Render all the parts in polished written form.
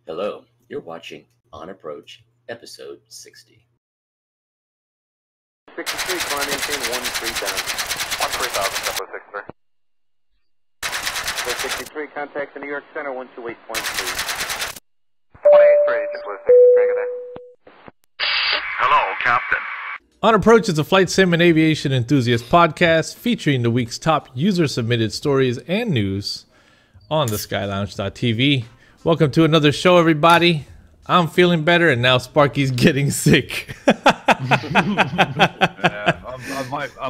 Hello, you're watching On Approach, episode 60. 63, climb maintain 13 down. 13,000, Tempo 63. 63, contact the New York Center 128.3. 28.3, Tempo 63, good day. Hello, Captain. On Approach is a flight sim and aviation enthusiast podcast featuring the week's top user-submitted stories and news on the skylounge.tv. Welcome to another show, everybody. I'm feeling better, and now Sparky's getting sick. I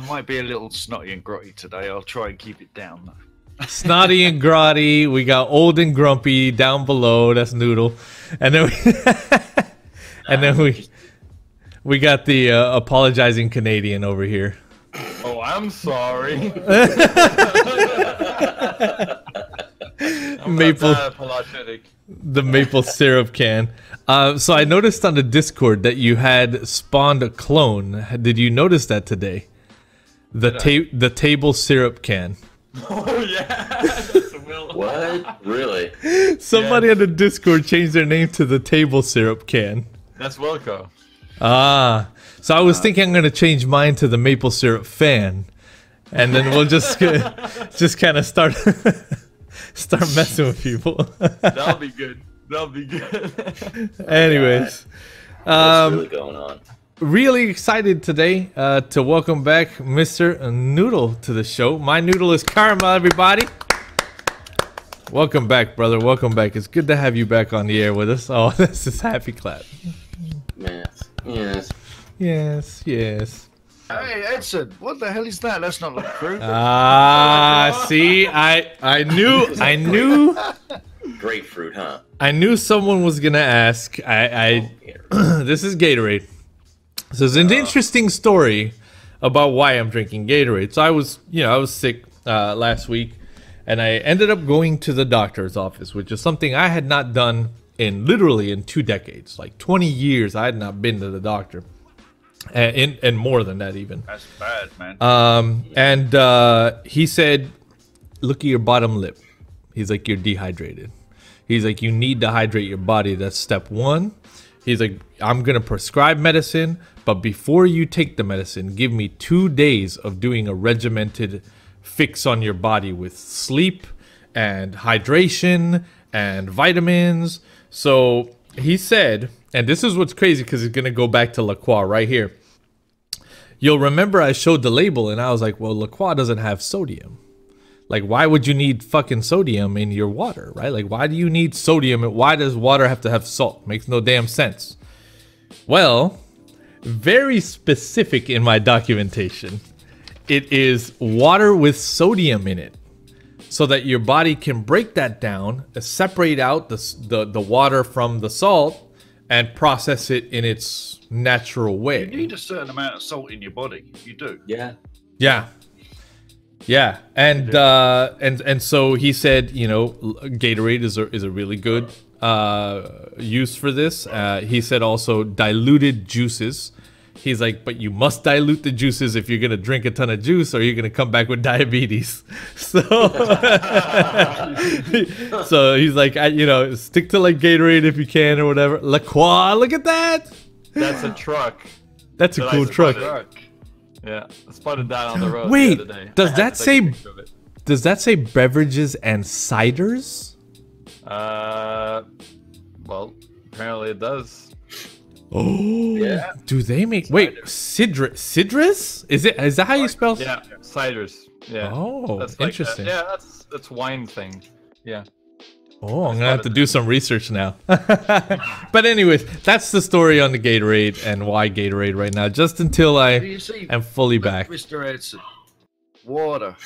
might be a little snotty and grotty today. I'll try and keep it down, though. Snotty and grotty. We got old and grumpy down below. That's Noodle. And then we got the apologizing Canadian over here. Oh, I'm sorry. The maple syrup can. So I noticed on the Discord that you had spawned a clone. Did you notice that today? The table syrup can. Oh yeah. What? Really? Somebody on the Discord changed their name to the table syrup can. That's Wilco. Ah, so I was thinking I'm gonna change mine to the maple syrup fan, and then we'll just kind of start messing with people. That'll be good. That'll be good. Anyways, What's really going on? really excited today to welcome back Mr. Noodle to the show. My Noodle is Karma, everybody. Welcome back, brother. Welcome back. It's good to have you back on the air with us. Oh, this is happy clap. Yes. Yes. Hey, Edson, what the hell is that? That's not like fruit. Ah, see, I knew. Grapefruit, huh? I knew someone was gonna ask. This is Gatorade. So it's an interesting story about why I'm drinking Gatorade. So I was sick last week, and I ended up going to the doctor's office, which is something I had not done literally in 2 decades, like 20 years. I had not been to the doctor, and more than that even. That's bad, man. And he said, "Look at your bottom lip." He's like, "You're dehydrated." He's like, "You need to hydrate your body. That's step one." He's like, "I'm gonna prescribe medicine, but before you take the medicine, give me 2 days of doing a regimented fix on your body with sleep and hydration and vitamins." So he said, and this is what's crazy because it's gonna go back to La Croix right here. You'll remember I showed the label and I was like, well, La Croix doesn't have sodium. Like, why would you need fucking sodium in your water, right? Like, why do you need sodium? Why does water have to have salt? Makes no damn sense. Well, very specific in my documentation. It is water with sodium in it, so that your body can break that down, separate out the water from the salt, and process it in its natural way. You need a certain amount of salt in your body. You do. Yeah. Yeah, and so he said, Gatorade is a really good use for this. He said also diluted juices. He's like, but you must dilute the juices if you're gonna drink a ton of juice, or you're gonna come back with diabetes. So, so he's like, stick to like Gatorade if you can or whatever. La Croix, look at that. That's a truck. That's a cool truck. Yeah, I spotted that on the road. Wait, the other day. does that say beverages and ciders? Well, apparently it does. Oh, Yeah. Do they make Cidrus? Is that how you spell? Yeah, ciders. Yeah. Oh, That's like interesting. yeah, that's wine thing. Yeah. Oh, I'm gonna have to do some research now. But anyways, that's the story on the Gatorade and why Gatorade right now. Just until I am fully back. Mr. Edson, water.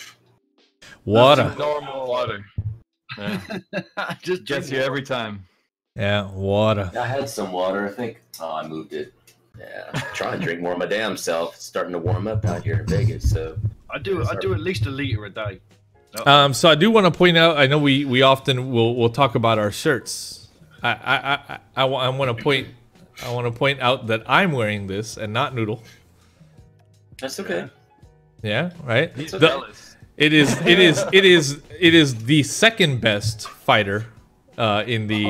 Normal water. Yeah. Just Gets you every time. Yeah, water. I had some water, I think. Oh, I moved it. Yeah. I'm trying to drink more of my damn self. It's starting to warm up out here in Vegas, so. I do at least a liter a day. So I do want to point out. I know we often will talk about our shirts. I want to point out that I'm wearing this and not Noodle. That's okay. Yeah, right. He's The- jealous. It is the second best fighter in the.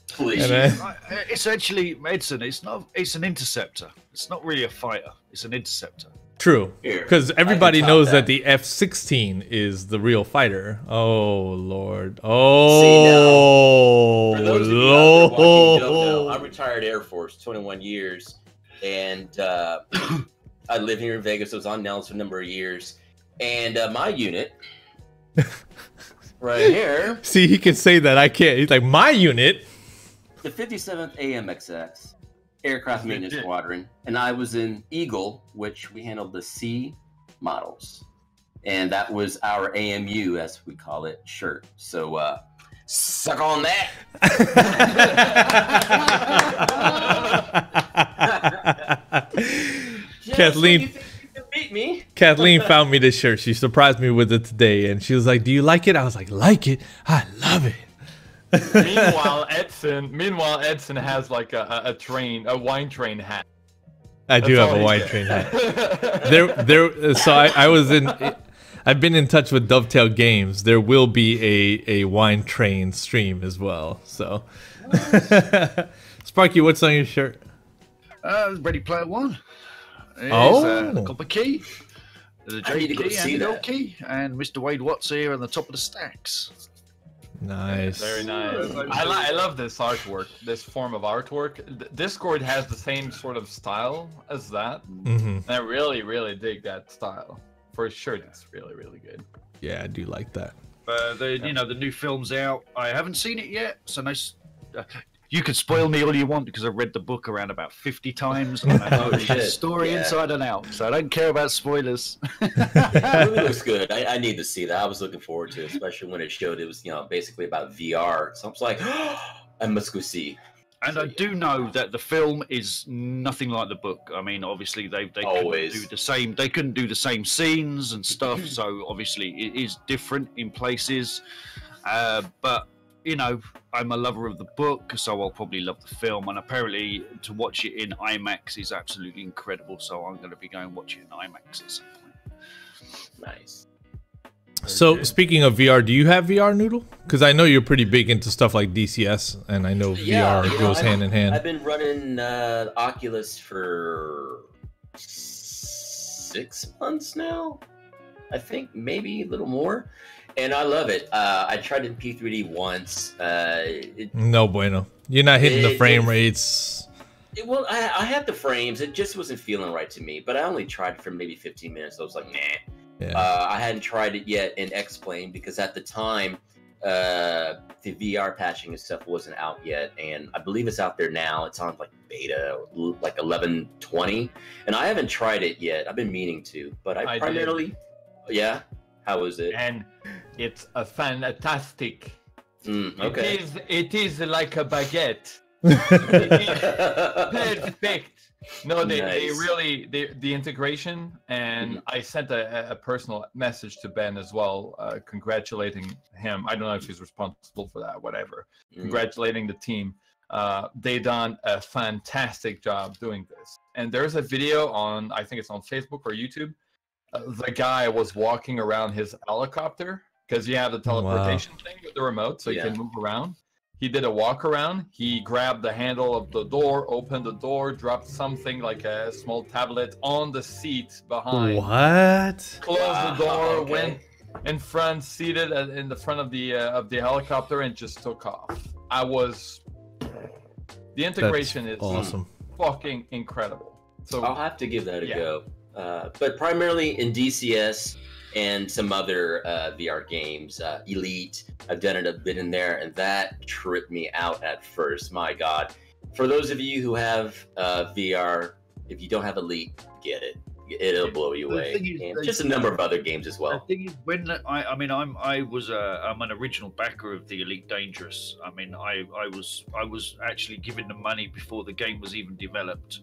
Please. It's actually medicine. It's an interceptor. It's not really a fighter. It's an interceptor. True, Here, because I everybody can top knows that that. the F-16 is the real fighter. Oh Lord! See, Oh For those of you out there watching who don't know, I'm Lord! retired Air Force, 21 years, and I live here in Vegas. I was on Nellis for a number of years, and my unit, right here, See, he can say that. I can't. He's like my unit. the 57th AMXX Aircraft Maintenance Squadron, and I was in Eagle, which we handled the C models, and that was our AMU, as we call it, shirt. So, suck on that. Kathleen- You think you can beat me? Kathleen found me this shirt. She surprised me with it today, and she was like, "Do you like it?" I was like, "Like it? I love it." Meanwhile, Edson has like a wine train hat. I do That's have a all wine he's train got. hat. So I was in. I've been in touch with Dovetail Games. There will be a wine train stream as well. So, Sparky, what's on your shirt? Ready Player One. Here's, Oh. the copper key, the I need J to go key, see and the L that. key, and Mr. Wade Watts here on the top of the stacks. Nice. Very nice. I love this artwork, this form of artwork. Discord has the same sort of style as that. hmm And I really, really dig that style. For a shirt, it's really, really good. Yeah, I do like that. The new film's out. I haven't seen it yet, so nice. You can spoil me all you want because I've read the book around about 50 times. And I know the shit. story Yeah. inside and out, so I don't care about spoilers. Yeah, it really looks good. I need to see that. I was looking forward to it, especially when it showed it was, basically about VR. So I was like, I must go see. And I do know that the film is nothing like the book. I mean, obviously they couldn't Always. do the same. They couldn't do the same scenes and stuff. So obviously it is different in places. But I'm a lover of the book, so I'll probably love the film. And apparently, to watch it in IMAX is absolutely incredible. So I'm going to be going and watch it in IMAX at some point. Nice. So, speaking of VR, do you have VR, Noodle? Because I know you're pretty big into stuff like DCS, and I know VR goes hand in hand. I've been running Oculus for 6 months now. I think maybe a little more. And I love it. I tried it in P3D once. No bueno. You're not hitting the frame it- rates. Well, I had the frames. It just wasn't feeling right to me. But I only tried it for maybe 15 minutes. I was like, nah. Yeah. I hadn't tried it yet in X-Plane because at the time, the VR patching and stuff wasn't out yet. And I believe it's out there now. It's on like beta, like 11.20. And I haven't tried it yet. I've been meaning to. But I did. primarily... Yeah? How was it? And it's a fantastic. Okay. It is like a baguette. Perfect. No, they Nice. really the integration, and I sent a personal message to Ben as well, congratulating him. I don't know if he's responsible for that, whatever. Congratulating the team. They done a fantastic job doing this. And there's a video on, I think it's on Facebook or YouTube. The guy was walking around his helicopter because you have the teleportation thing with the remote, so you can move around. He did a walk around. He grabbed the handle of the door, opened the door, dropped something like a small tablet on the seat behind. What? Closed the door, went in front, seated in the front of the helicopter, and just took off. The integration is awesome. Fucking incredible. So I'll have to give that a go. But primarily in DCS and some other VR games, Elite, I've done it a bit in there, and that tripped me out at first. My God. For those of you who have VR, if you don't have Elite, get it. It'll blow you away. And just a number of other games as well. The thing is, when I'm an original backer of the Elite Dangerous. I mean, I was actually given the money before the game was even developed,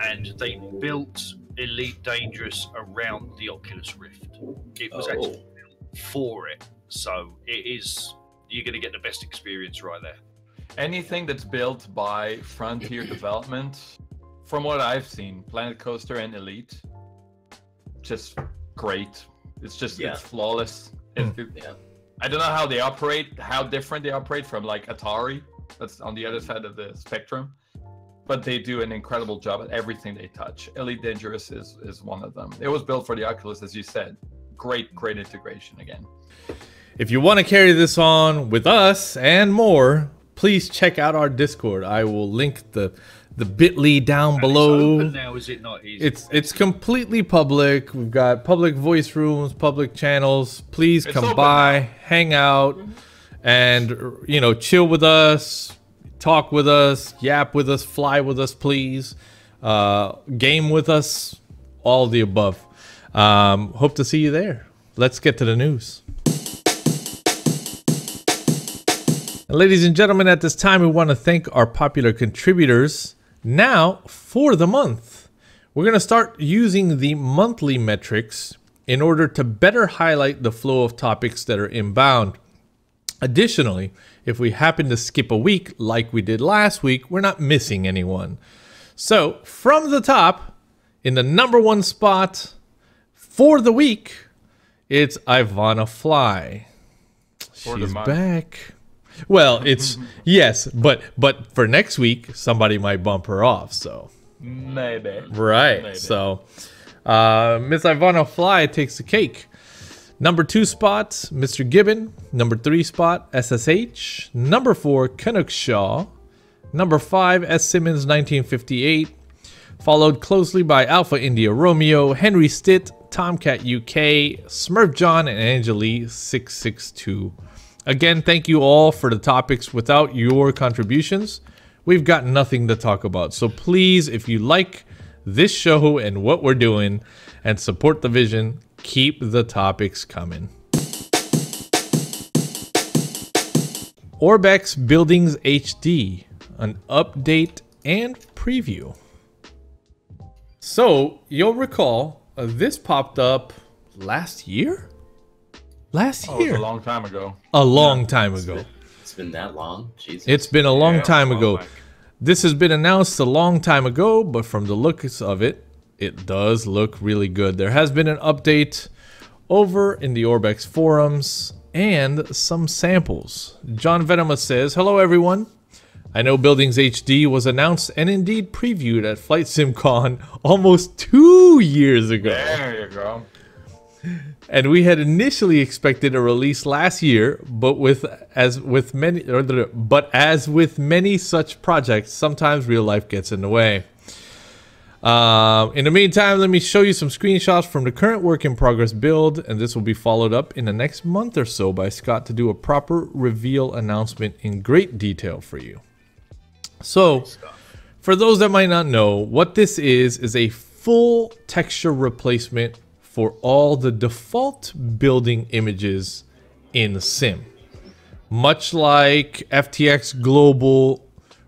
and they built Elite Dangerous around the Oculus Rift. It was actually built for it, so you're going to get the best experience right there. Anything that's built by Frontier Development, from what I've seen, Planet Coaster and Elite, just great. It's just it's flawless. I don't know how they operate, how different they operate from like Atari. That's on the other side of the spectrum. But they do an incredible job at everything they touch. Elite Dangerous is one of them. It was built for the Oculus, as you said. Great integration again. If you want to carry this on with us and more, please check out our Discord. I will link the bit.ly down below. It's open now, is it not? It's completely public. We've got public voice rooms, public channels. Please come by, hang out, and chill with us, talk with us, yap with us, fly with us, please. Game with us, all the above. Hope to see you there. Let's get to the news. And ladies and gentlemen, at this time, we want to thank our popular contributors. Now, for the month, we're going to start using the monthly metrics in order to better highlight the flow of topics that are inbound. Additionally, if we happen to skip a week like we did last week, we're not missing anyone. So, from the top, in the #1 spot for the week, it's Ivana Fly. She's back. Well, it's yes, but for next week, somebody might bump her off. So maybe right. So Miss Ivana Fly takes the cake. #2 spot, Mr. Gibbon. #3 spot, SSH. #4, Canuckshaw. #5, S. Simmons 1958. Followed closely by Alpha India Romeo, Henry Stitt, Tomcat UK, Smurf John, and Angelie 662. Again, thank you all for the topics. Without your contributions, we've got nothing to talk about. So please, if you like this show and what we're doing and support the vision, keep the topics coming. ORBX BuildingsHD, an update and preview. So you'll recall this popped up last year? Last year. It was a long time ago. A long time ago. It's been that long? Jesus. It's been a long time ago. This has been announced a long time ago, but from the looks of it, it does look really good. There has been an update over in the ORBX forums and some samples. John Venomous says, hello everyone. I know Buildings HD was announced and indeed previewed at Flight SimCon almost 2 years ago. There you go. And we had initially expected a release last year, but as with many such projects, sometimes real life gets in the way. In the meantime, let me show you some screenshots from the current work in progress build, and this will be followed up in the next month or so by Scott to do a proper reveal announcement in great detail for you. So, for those that might not know, what this is a full texture replacement for all the default building images in Sim. Much like FTX Global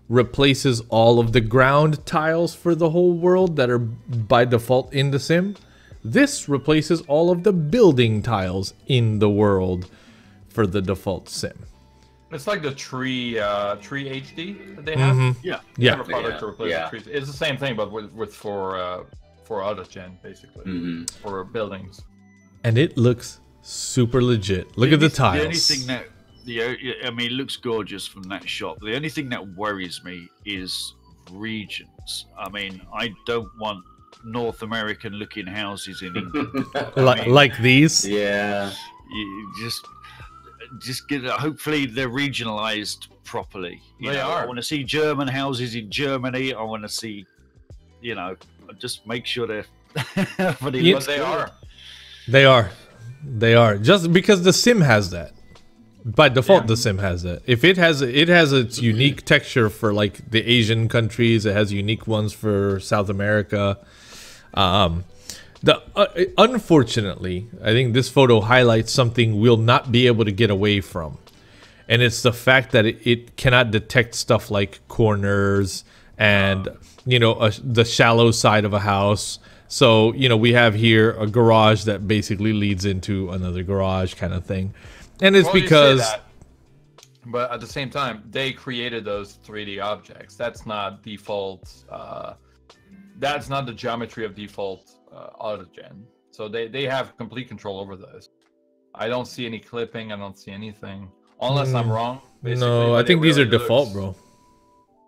replaces all of the ground tiles for the whole world that are by default in the Sim, this replaces all of the building tiles in the world for the default Sim. It's like the tree HD that they have. Yeah. They have a product to replace the trees. It's the same thing, but for auto-gen, basically, for buildings. And it looks super legit. Look at the tiles. The only thing that, I mean, it looks gorgeous from that shot. The only thing that worries me is regions. I mean, I don't want North American looking houses in England. Like these? Yeah. You just get, hopefully they're regionalized properly. They are. I want to see German houses in Germany. I want to see, just make sure they're. They are. Just because the Sim has that. By default, the Sim has that. If it has its unique texture for like the Asian countries. It has unique ones for South America. Unfortunately, I think this photo highlights something we'll not be able to get away from. And it's the fact that it cannot detect stuff like corners and, the shallow side of a house. So, we have here a garage that basically leads into another garage kind of thing. And it's because... But at the same time, they created those 3D objects. That's not default. That's not the geometry of default AutoGen. So they have complete control over those. I don't see any clipping. I don't see anything. Unless I'm wrong. No, I think these are default, bro.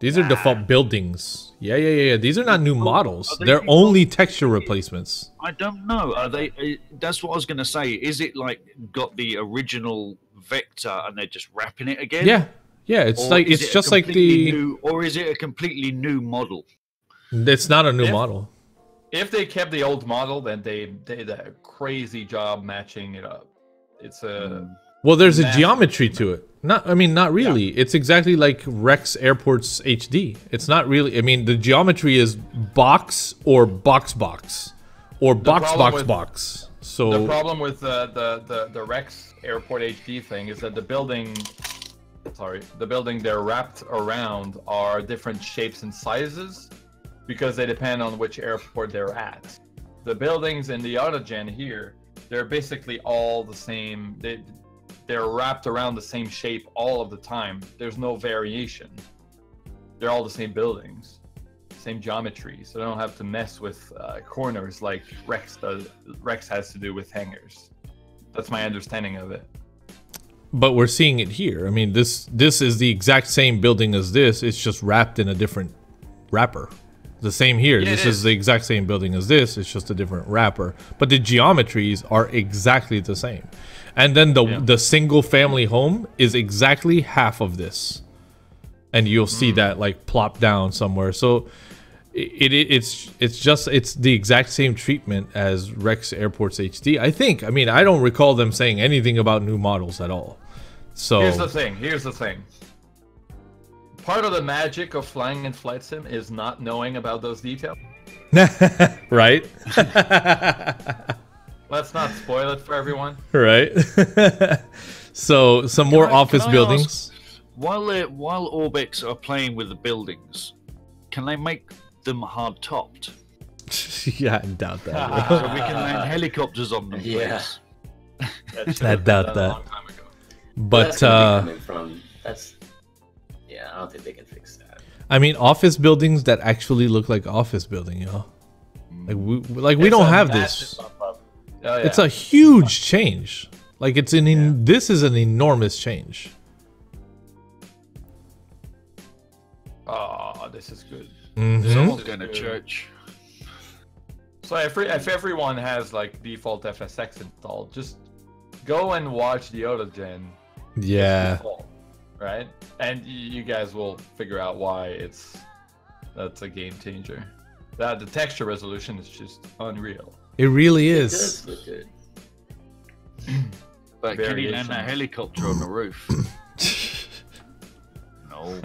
These are default buildings. Yeah. These are not new models. They're only texture replacements. I don't know. Are they? That's what I was going to say. Is it like got the original vector and they're just wrapping it again? Yeah. It's like it's just like the. New, or is it a completely new model? It's not a new model. If they kept the old model, then they did a crazy job matching it up. It's a. Well, there's a geometry to it. Not really. Yeah. It's exactly like Rex Airports HD. It's not really. I mean, the geometry is box or box or box. So the problem with the Rex Airport HD thing is that the building they're wrapped around are different shapes and sizes because they depend on which airport they're at. The buildings in the autogen here, they're basically all the same. They're wrapped around the same shape all of the time. There's no variation. They're all the same buildings, same geometry, so they don't have to mess with corners like Rex does. Rex has to do with hangars. That's my understanding of it. But we're seeing it here. I mean, this is the exact same building as this. It's just wrapped in a different wrapper. The same here. Yeah, this is the exact same building as this. It's just a different wrapper. But the geometries are exactly the same. And then the single family home is exactly half of this. And you'll see that like plop down somewhere. So it's the exact same treatment as Rex Airports HD. I think. I mean, I don't recall them saying anything about new models at all. So here's the thing. Part of the magic of flying in flight sim is not knowing about those details. Right? Let's not spoil it for everyone. Right. So some more office buildings. While ORBX are playing with the buildings, can they make them hard topped? Yeah, I doubt that. So we can land helicopters on them. Yeah. I doubt that. But yeah, I don't think they can fix that. I mean, office buildings that actually look like office building, you know. Like we don't have this. Oh, yeah. It's a huge change. Like it's this is an enormous change. Oh, this is good. Someone's going to church. So if everyone has like default FSX installed, just go and watch the autogen. Yeah. Default, right? And you guys will figure out why that's a game changer. The texture resolution is just unreal. It really is. It does look good. But can he land that helicopter on the roof? No.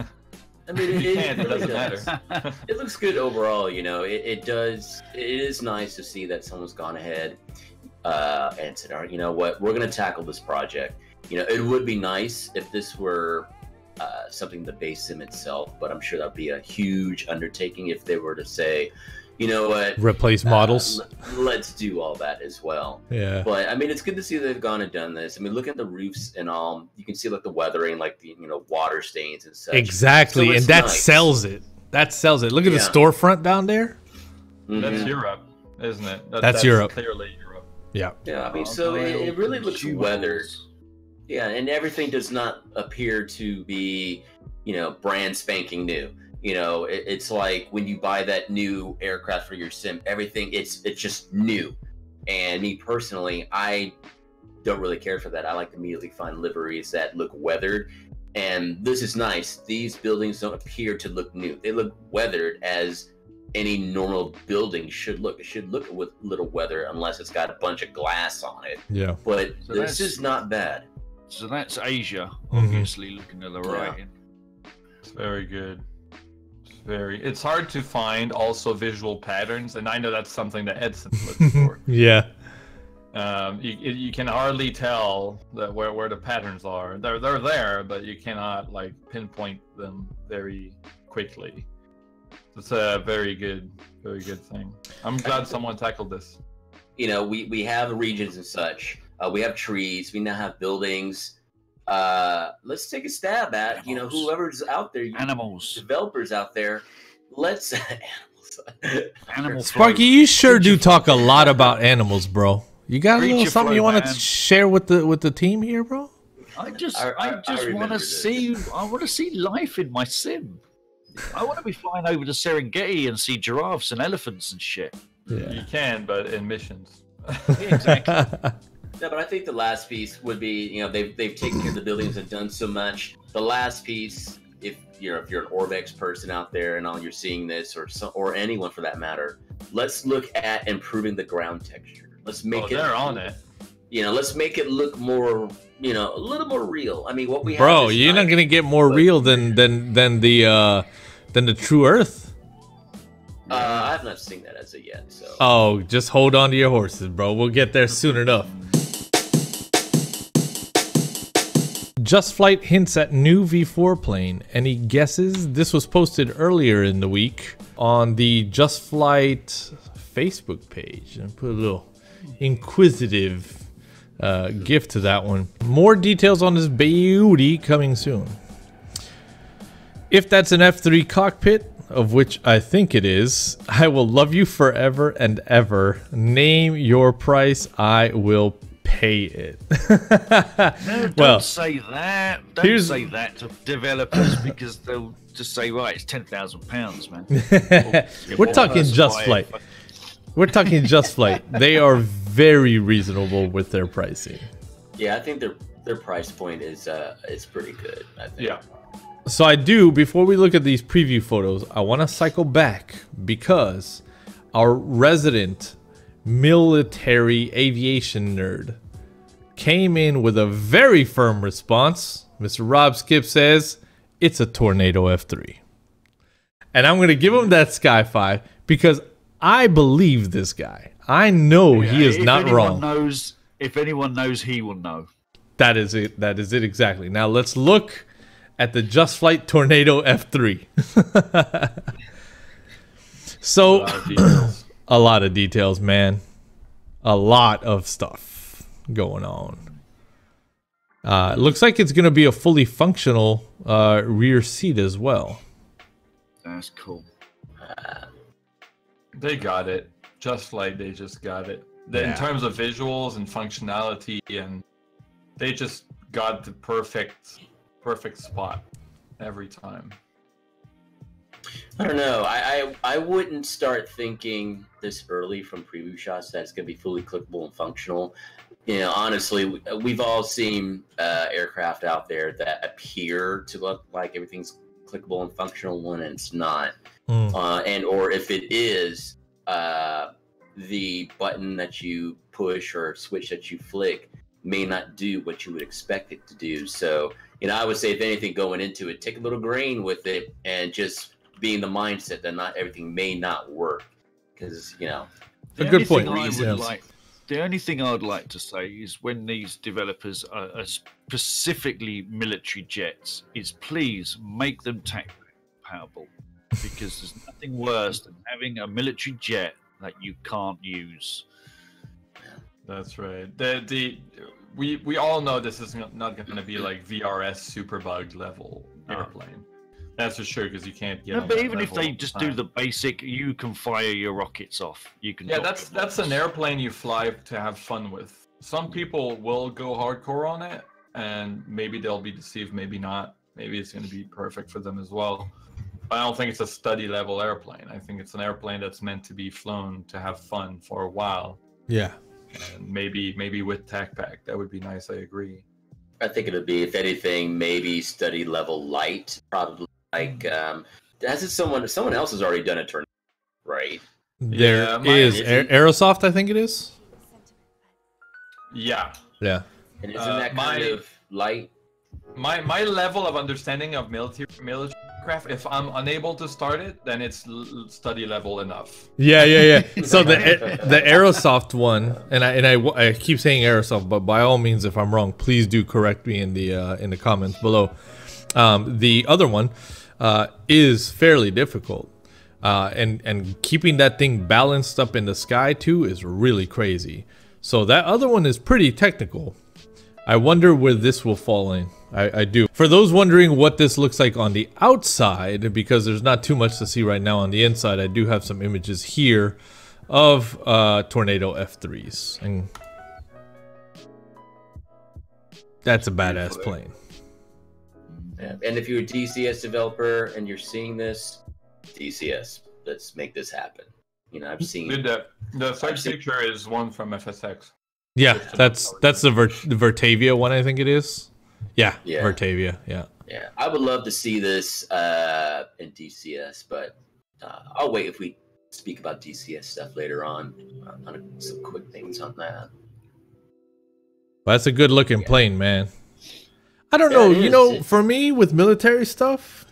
I mean, it doesn't matter. It looks good overall, you know. It does. It is nice to see that someone's gone ahead and said, "All right, you know what? We're going to tackle this project." You know, it would be nice if this were something the base sim itself, but I'm sure that'd be a huge undertaking if they were to say, you know what, replace models. Let's do all that as well. Yeah. But I mean, it's good to see they've gone and done this. I mean, look at the roofs and all. You can see like the weathering, like the water stains and such. Exactly, so and that sells it. That sells it. Look at the storefront down there. That's Europe, isn't it? That's Europe. Clearly Europe. Yeah. Yeah. I mean, so it really looks weathered. Yeah, and everything does not appear to be, brand spanking new. It's like when you buy that new aircraft for your sim, everything it's just new. And me personally, I don't really care for that. I like to immediately find liveries that look weathered. And this is nice. These buildings don't appear to look new. They look weathered as any normal building should look. It should look with little weather unless it's got a bunch of glass on it. Yeah. But so this is not bad. So that's Asia, obviously, looking to the right. It's very good. It's hard to find also visual patterns, and I know that's something that Edson's looking for. Yeah. You can hardly tell where the patterns are. They're there, but you cannot like pinpoint them very quickly. It's a very good thing. I'm glad someone tackled this. We have regions and such. We have trees. We now have buildings. Let's take a stab at whoever's out there. Animals. Developers out there. Let's animals. Sparky, you sure do talk a lot about animals, bro. You got a little Creature something you flow, want to man. share with the team here, bro? I just I want remember to this. see. I want to see life in my sim. I want to be flying over to Serengeti and see giraffes and elephants and shit. You can, but in missions. Yeah, exactly. Yeah, but I think the last piece would be, you know, they've taken care of the buildings and done so much. The last piece, if you're an ORBX person out there and all you're seeing this, or anyone for that matter, let's look at improving the ground texture. Let's make They're on it. You know, let's make it look more, you know, a little more real. I mean, what we have. Bro, is you're not gonna get more real than the TrueEarth. I have not seen that as of yet. So. Oh, just hold on to your horses, bro. We'll get there soon enough. Just Flight hints at new V4 plane. Any guesses? This was posted earlier in the week on the Just Flight Facebook page. And put a little inquisitive gift to that one. More details on this beauty coming soon. If that's an F3 cockpit, of which I think it is, I will love you forever and ever. Name your price, I will pay it. No, don't Well, say that. Don't say that to developers because they'll just say, right, it's £10,000, man. we're talking Just Flight. We're talking Just Flight. They are very reasonable with their pricing. Yeah, I think their price point is pretty good. I think. Yeah. So I do, before we look at these preview photos, I want to cycle back because our resident military aviation nerd came in with a very firm response. Mr. Rob Skip says, it's a Tornado F3. And I'm going to give him that Sky5 because I believe this guy. I know he is not wrong. If anyone knows, he will know. That is it. That is it exactly. Now let's look at the Just Flight Tornado F3. So, a lot of details, man. A lot of stuff going on. It looks like it's going to be a fully functional rear seat as well. That's cool. They got it. Just like they just got it. In terms of visuals and functionality, and they just got the perfect spot every time. I don't know. I wouldn't start thinking this early from preview shots that it's going to be fully clickable and functional. You know, honestly, we've all seen aircraft out there that appear to look like everything's clickable and functional when it's not. And or if it is, the button that you push or switch that you flick may not do what you would expect it to do. So, you know, I would say if anything going into it, take a little grain with it and just be in the mindset that not everything may not work. Because, you know, A good point. The only thing I would like to say is when these developers are specifically military jets, is please make them tax-payable. Because there's nothing worse than having a military jet that you can't use. That's right. We all know this is not going to be like VRS Superbug level airplane. That's for sure, because you can't get. No, on but that even if level they all the just time. do the basic, you can fire your rockets off. You can. Yeah, dock that's your an rockets. airplane you fly to have fun with. Some people will go hardcore on it, and maybe they'll be deceived, maybe not. Maybe it's going to be perfect for them as well. But I don't think it's a study level airplane. I think it's an airplane that's meant to be flown to have fun for a while. Yeah. And maybe with TAC Pack, that would be nice. I agree. I think it would be, if anything, maybe study level light. Probably like, hasn't someone else has already done a tornado, right? There is Aerosoft, I think it is. Yeah. Yeah. And isn't that kind of light? My level of understanding of military craft, if I'm unable to start it, then it's study level enough. Yeah. So the Aerosoft one, and I keep saying Aerosoft, but by all means, if I'm wrong, please do correct me in the comments below. The other one is fairly difficult, and keeping that thing balanced up in the sky too is really crazy. So that other one is pretty technical. I wonder where this will fall in. I do. For those wondering what this looks like on the outside, because there's not too much to see right now on the inside, I do have some images here of Tornado F3s. And That's a badass Beautiful. plane. Yeah. And if you're a DCS developer and you're seeing this, DCS, let's make this happen. You know, I've seen Dude, the third picture is one from FSX. Yeah, that's the Vertavia one, I think it is. Yeah, Yeah. Vertavia. Yeah. Yeah, I would love to see this in DCS, but I'll wait if we speak about DCS stuff later on some quick things on that. Well, that's a good looking plane, man. I don't Yeah, know. it You is. know, for me with military stuff,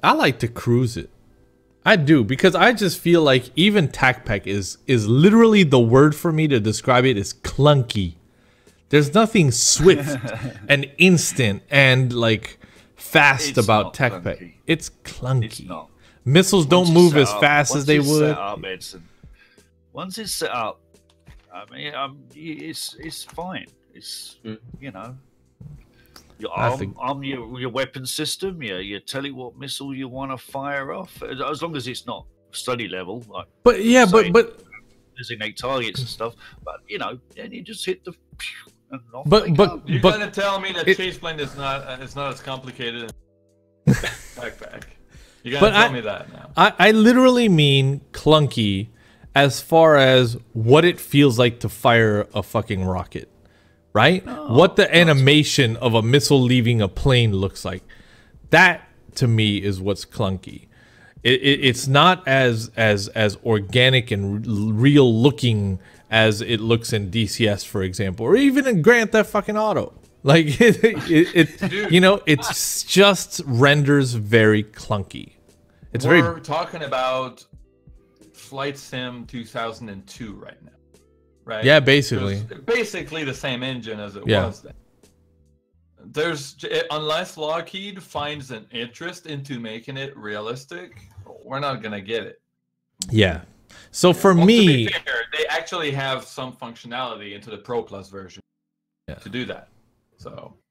I like to cruise it. I do, because I just feel like even TACPAC is literally the word for me to describe it is clunky. There's nothing swift and instant and like fast It's about not TACPAC. clunky. It's clunky. It's not. Missiles don't Once it's move set as up- fast as once they it's would. set up, Edson, once it's set up, I mean, it's fine. It's you know, you arm your weapon system. You tell it what missile you want to fire off, as long as it's not study level. Like, But yeah, say, but designate targets and stuff. But you know, then you just hit the. And off But- they but- go. You're But gonna tell me that it- chase plane is not as complicated as backpack. You're But gonna tell me that now. I literally mean clunky as far as what it feels like to fire a fucking rocket, right? What the animation of a missile leaving a plane looks like. That to me is what's clunky. It's not as organic and real looking as it looks in DCS, for example, or even in Grand Theft fucking Auto. Like it you know, it's just renders very clunky. It's We're very talking about Flight Sim 2002 right now, right? Yeah, basically. It's basically the same engine as it Yeah. was then. Unless Lockheed finds an interest into making it realistic, we're not gonna get it. Yeah. So for Well, me, to be fair, they actually have some functionality into the Pro Plus version to do that.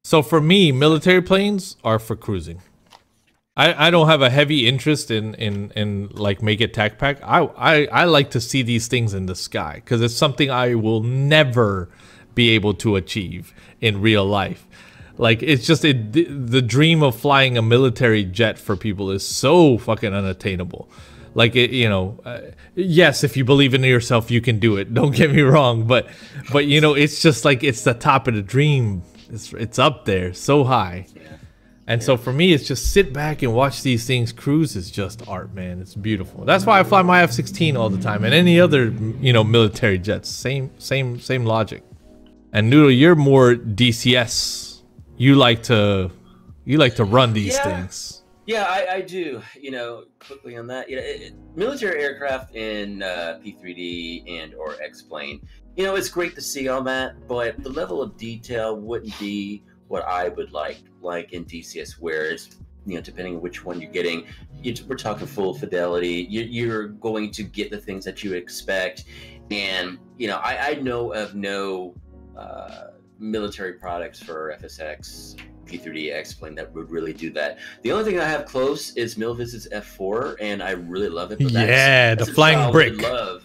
so for me, military planes are for cruising. I don't have a heavy interest in like make it TACPAC. I like to see these things in the sky because it's something I will never be able to achieve in real life. Like it's just the dream of flying a military jet for people is so fucking unattainable. Like you know, yes, if you believe in yourself, you can do it. Don't get me wrong, but you know, it's just like it's the top of the dream. It's up there, so high. And so for me, it's just sit back and watch these things cruise is just art, man. It's beautiful. That's why I fly my F-16 all the time and any other, you know, military jets. Same logic. And Noodle, you're more DCS. You like to run these things. Yeah, I do. You know, quickly on that. You know, military aircraft in P3D and or X-plane. You know, it's great to see all that, but the level of detail wouldn't be what I would like in DCS, whereas, you know, depending on which one you're getting, we're talking full fidelity. You're going to get the things that you expect. And, you know, I know of no military products for FSX, P3D, X-plane that would really do that. The only thing I have close is Milvis's F4, and I really love it. But that's the a flying childhood brick. love.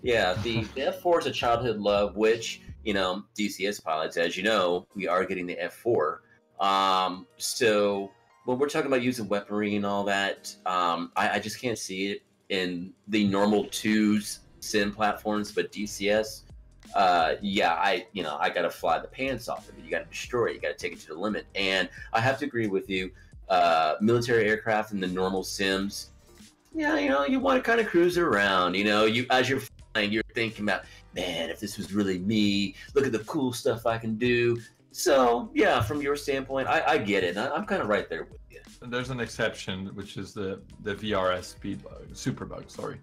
Yeah, the F4 is a childhood love, which, you know, DCS pilots, as you know, we are getting the F4. So when we're talking about using weaponry and all that, I just can't see it in the normal 2s sim platforms, but DCS, I gotta fly the pants off of it. You gotta destroy it. You gotta take it to the limit. And I have to agree with you. Military aircraft and the normal sims, yeah, you know, you want to kind of cruise around. You know, as you're flying, you're thinking about, man, if this was really me, look at the cool stuff I can do. So yeah, from your standpoint, I get it. I'm kind of right there with you. There's an exception, which is the VRS superbug. Sorry.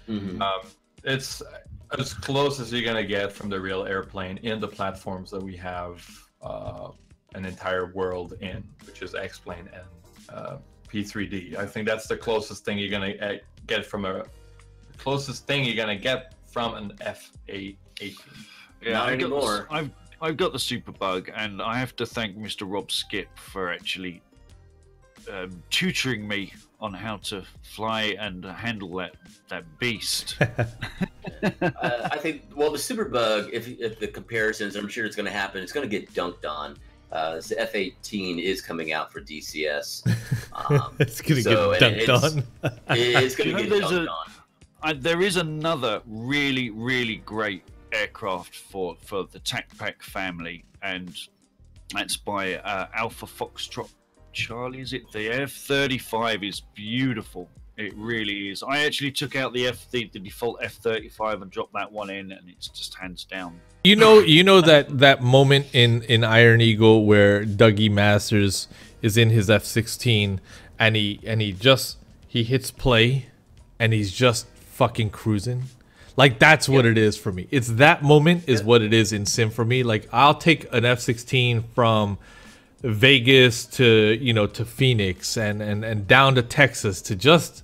Mm-hmm. It's as close as you're gonna get from the real airplane in the platforms that we have an entire world in, which is X-plane and P3D. I think that's the closest thing you're gonna get from an F-18. Yeah, Not anymore. I've got the superbug, and I have to thank Mr. Rob Skip for actually tutoring me on how to fly and handle that beast. I think, well, the superbug, if the comparisons, I'm sure it's going to happen, it's going to get dunked on. The F-18 is coming out for DCS. It's gonna get dunked on. It's gonna get dunked on. There is another really great aircraft for the TACPAC family, and that's by Alpha Foxtrot Charlie. Is it? The F-35 is beautiful. It really is. I actually took out the default F-35 and dropped that one in, and it's just hands down. You know that moment in Iron Eagle where Dougie Masters is in his F-16 and he hits play and he's just fucking cruising. Like, that's what it is for me. It's that moment is what it is in Sim for me. Like, I'll take an F-16 from Vegas to to Phoenix and down to Texas to just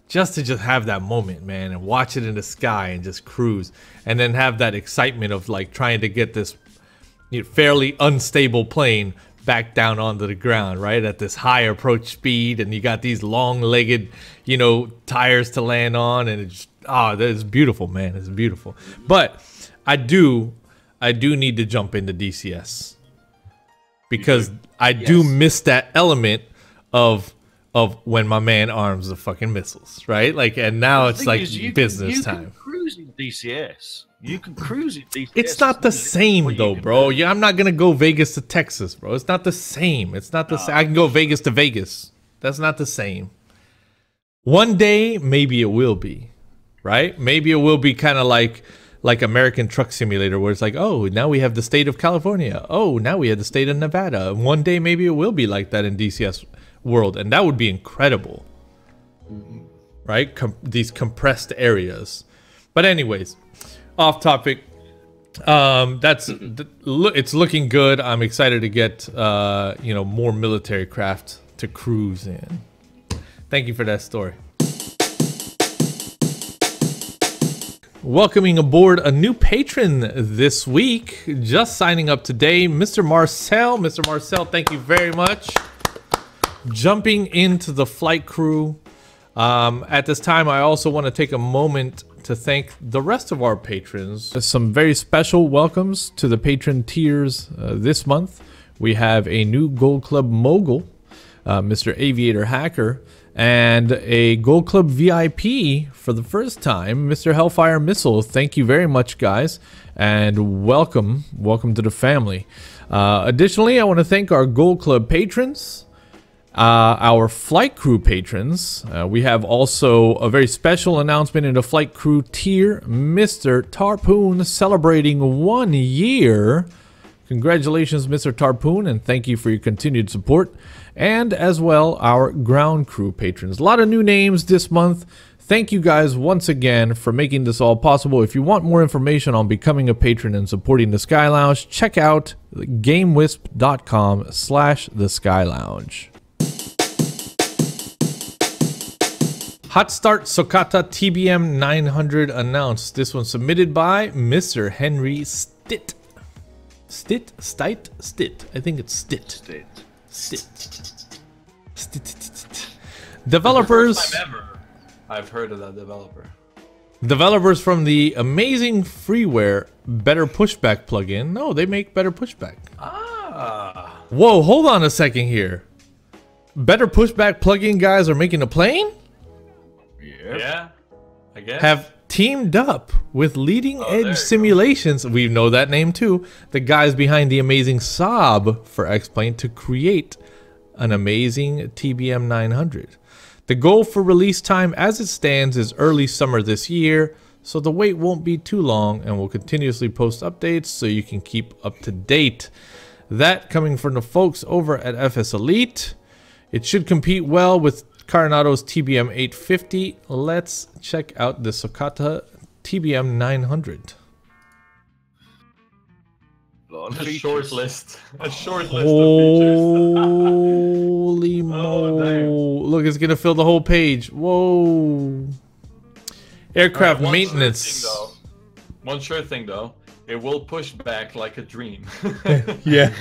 have that moment, man, and watch it in the sky and just cruise, and then have that excitement of like trying to get this fairly unstable plane back down onto the ground, right, at this high approach speed, and you got these long-legged tires to land on, and it's that's beautiful, man. It's beautiful. But I do need to jump into DCS because I do miss that element of when my man arms the fucking missiles, right? Like, and now it's like business time. You can cruise in DCS. You can cruise in DCS. It's not the same though, bro. Yeah, I'm not gonna go Vegas to Texas, bro. It's not the same. It's not the same. I can go Vegas to Vegas. That's not the same. One day, maybe it will be, right? Maybe it will be kind of like American Truck Simulator, where it's like, oh, now we have the state of California. Oh, now we have the state of Nevada. And one day, maybe it will be like that in DCS world, and that would be incredible, right? These compressed areas. But anyways, off topic. It's looking good. I'm excited to get more military craft to cruise in. Thank you for that story. Welcoming aboard a new patron this week, just signing up today, Mr. Marcel. Mr. Marcel, thank you very much. Jumping into the flight crew. At this time, I also want to take a moment to thank the rest of our patrons. Some very special welcomes to the patron tiers this month. We have a new Gold Club mogul, Mr. Aviator Hacker, and a Gold Club VIP for the first time, Mr. Hellfire Missile. Thank you very much, guys, and welcome to the family. Additionally, I want to thank our Gold Club patrons, our flight crew patrons. We have also a very special announcement in the flight crew tier, Mr. Tarpoon celebrating 1 year. Congratulations, Mr. Tarpoon, and thank you for your continued support. And as well, our ground crew patrons. A lot of new names this month. Thank you guys once again for making this all possible. If you want more information on becoming a patron and supporting the Sky Lounge, check out gamewisp.com/theskylounge. Hot Start Sokata TBM 900 announced. This one submitted by Mr. Henry Stitt. Stitt? I think it's Stitt. Developers. First time ever I've heard of that developer. Developers from the amazing freeware Better Pushback plugin. No, they make Better Pushback. Ah. Whoa, hold on a second here. Better Pushback plugin guys are making a plane? Yeah, I guess. Have teamed up with Leading Edge Simulations, we know that name too, the guys behind the amazing Saab for X-Plane, to create an amazing TBM 900. The goal for release time as it stands is early summer this year, so the wait won't be too long, and we'll continuously post updates so you can keep up to date. That coming from the folks over at FS Elite. It should compete well with Coronado's TBM 850. Let's check out the Sokata TBM 900. A short list of features. Holy moly. Look, it's going to fill the whole page. Whoa. Aircraft maintenance. One sure thing, though. It will push back like a dream. Yeah.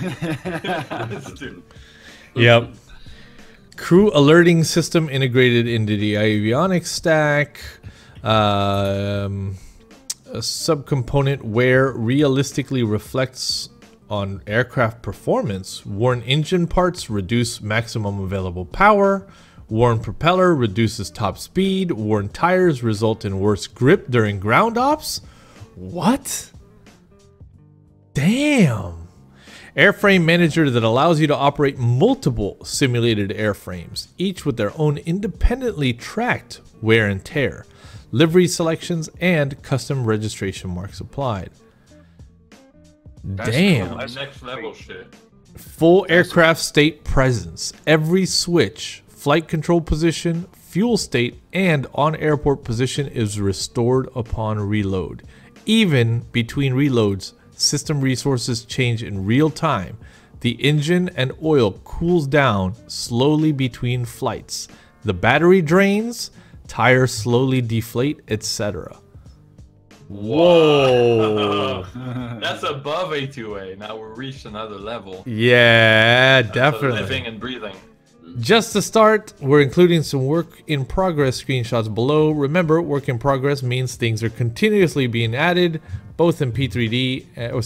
Yep. Crew alerting system integrated into the avionics stack. A subcomponent where realistically reflects on aircraft performance, worn engine parts reduce maximum available power, worn propeller reduces top speed, worn tires result in worse grip during ground ops. What? Damn. Airframe manager that allows you to operate multiple simulated airframes, each with their own independently tracked wear and tear, livery selections, and custom registration marks applied. Damn. Cool. That's next level shit. Full aircraft state presence. Every switch, flight control position, fuel state, and on airport position is restored upon reload. Even between reloads, system resources change in real time. The engine and oil cools down slowly between flights. The battery drains, tires slowly deflate, etc. Whoa. That's above A2A. Now we've reached another level. Yeah, That's definitely. living and breathing. Just to start, we're including some work in progress screenshots below. Remember, work in progress means things are continuously being added, both in P3D. God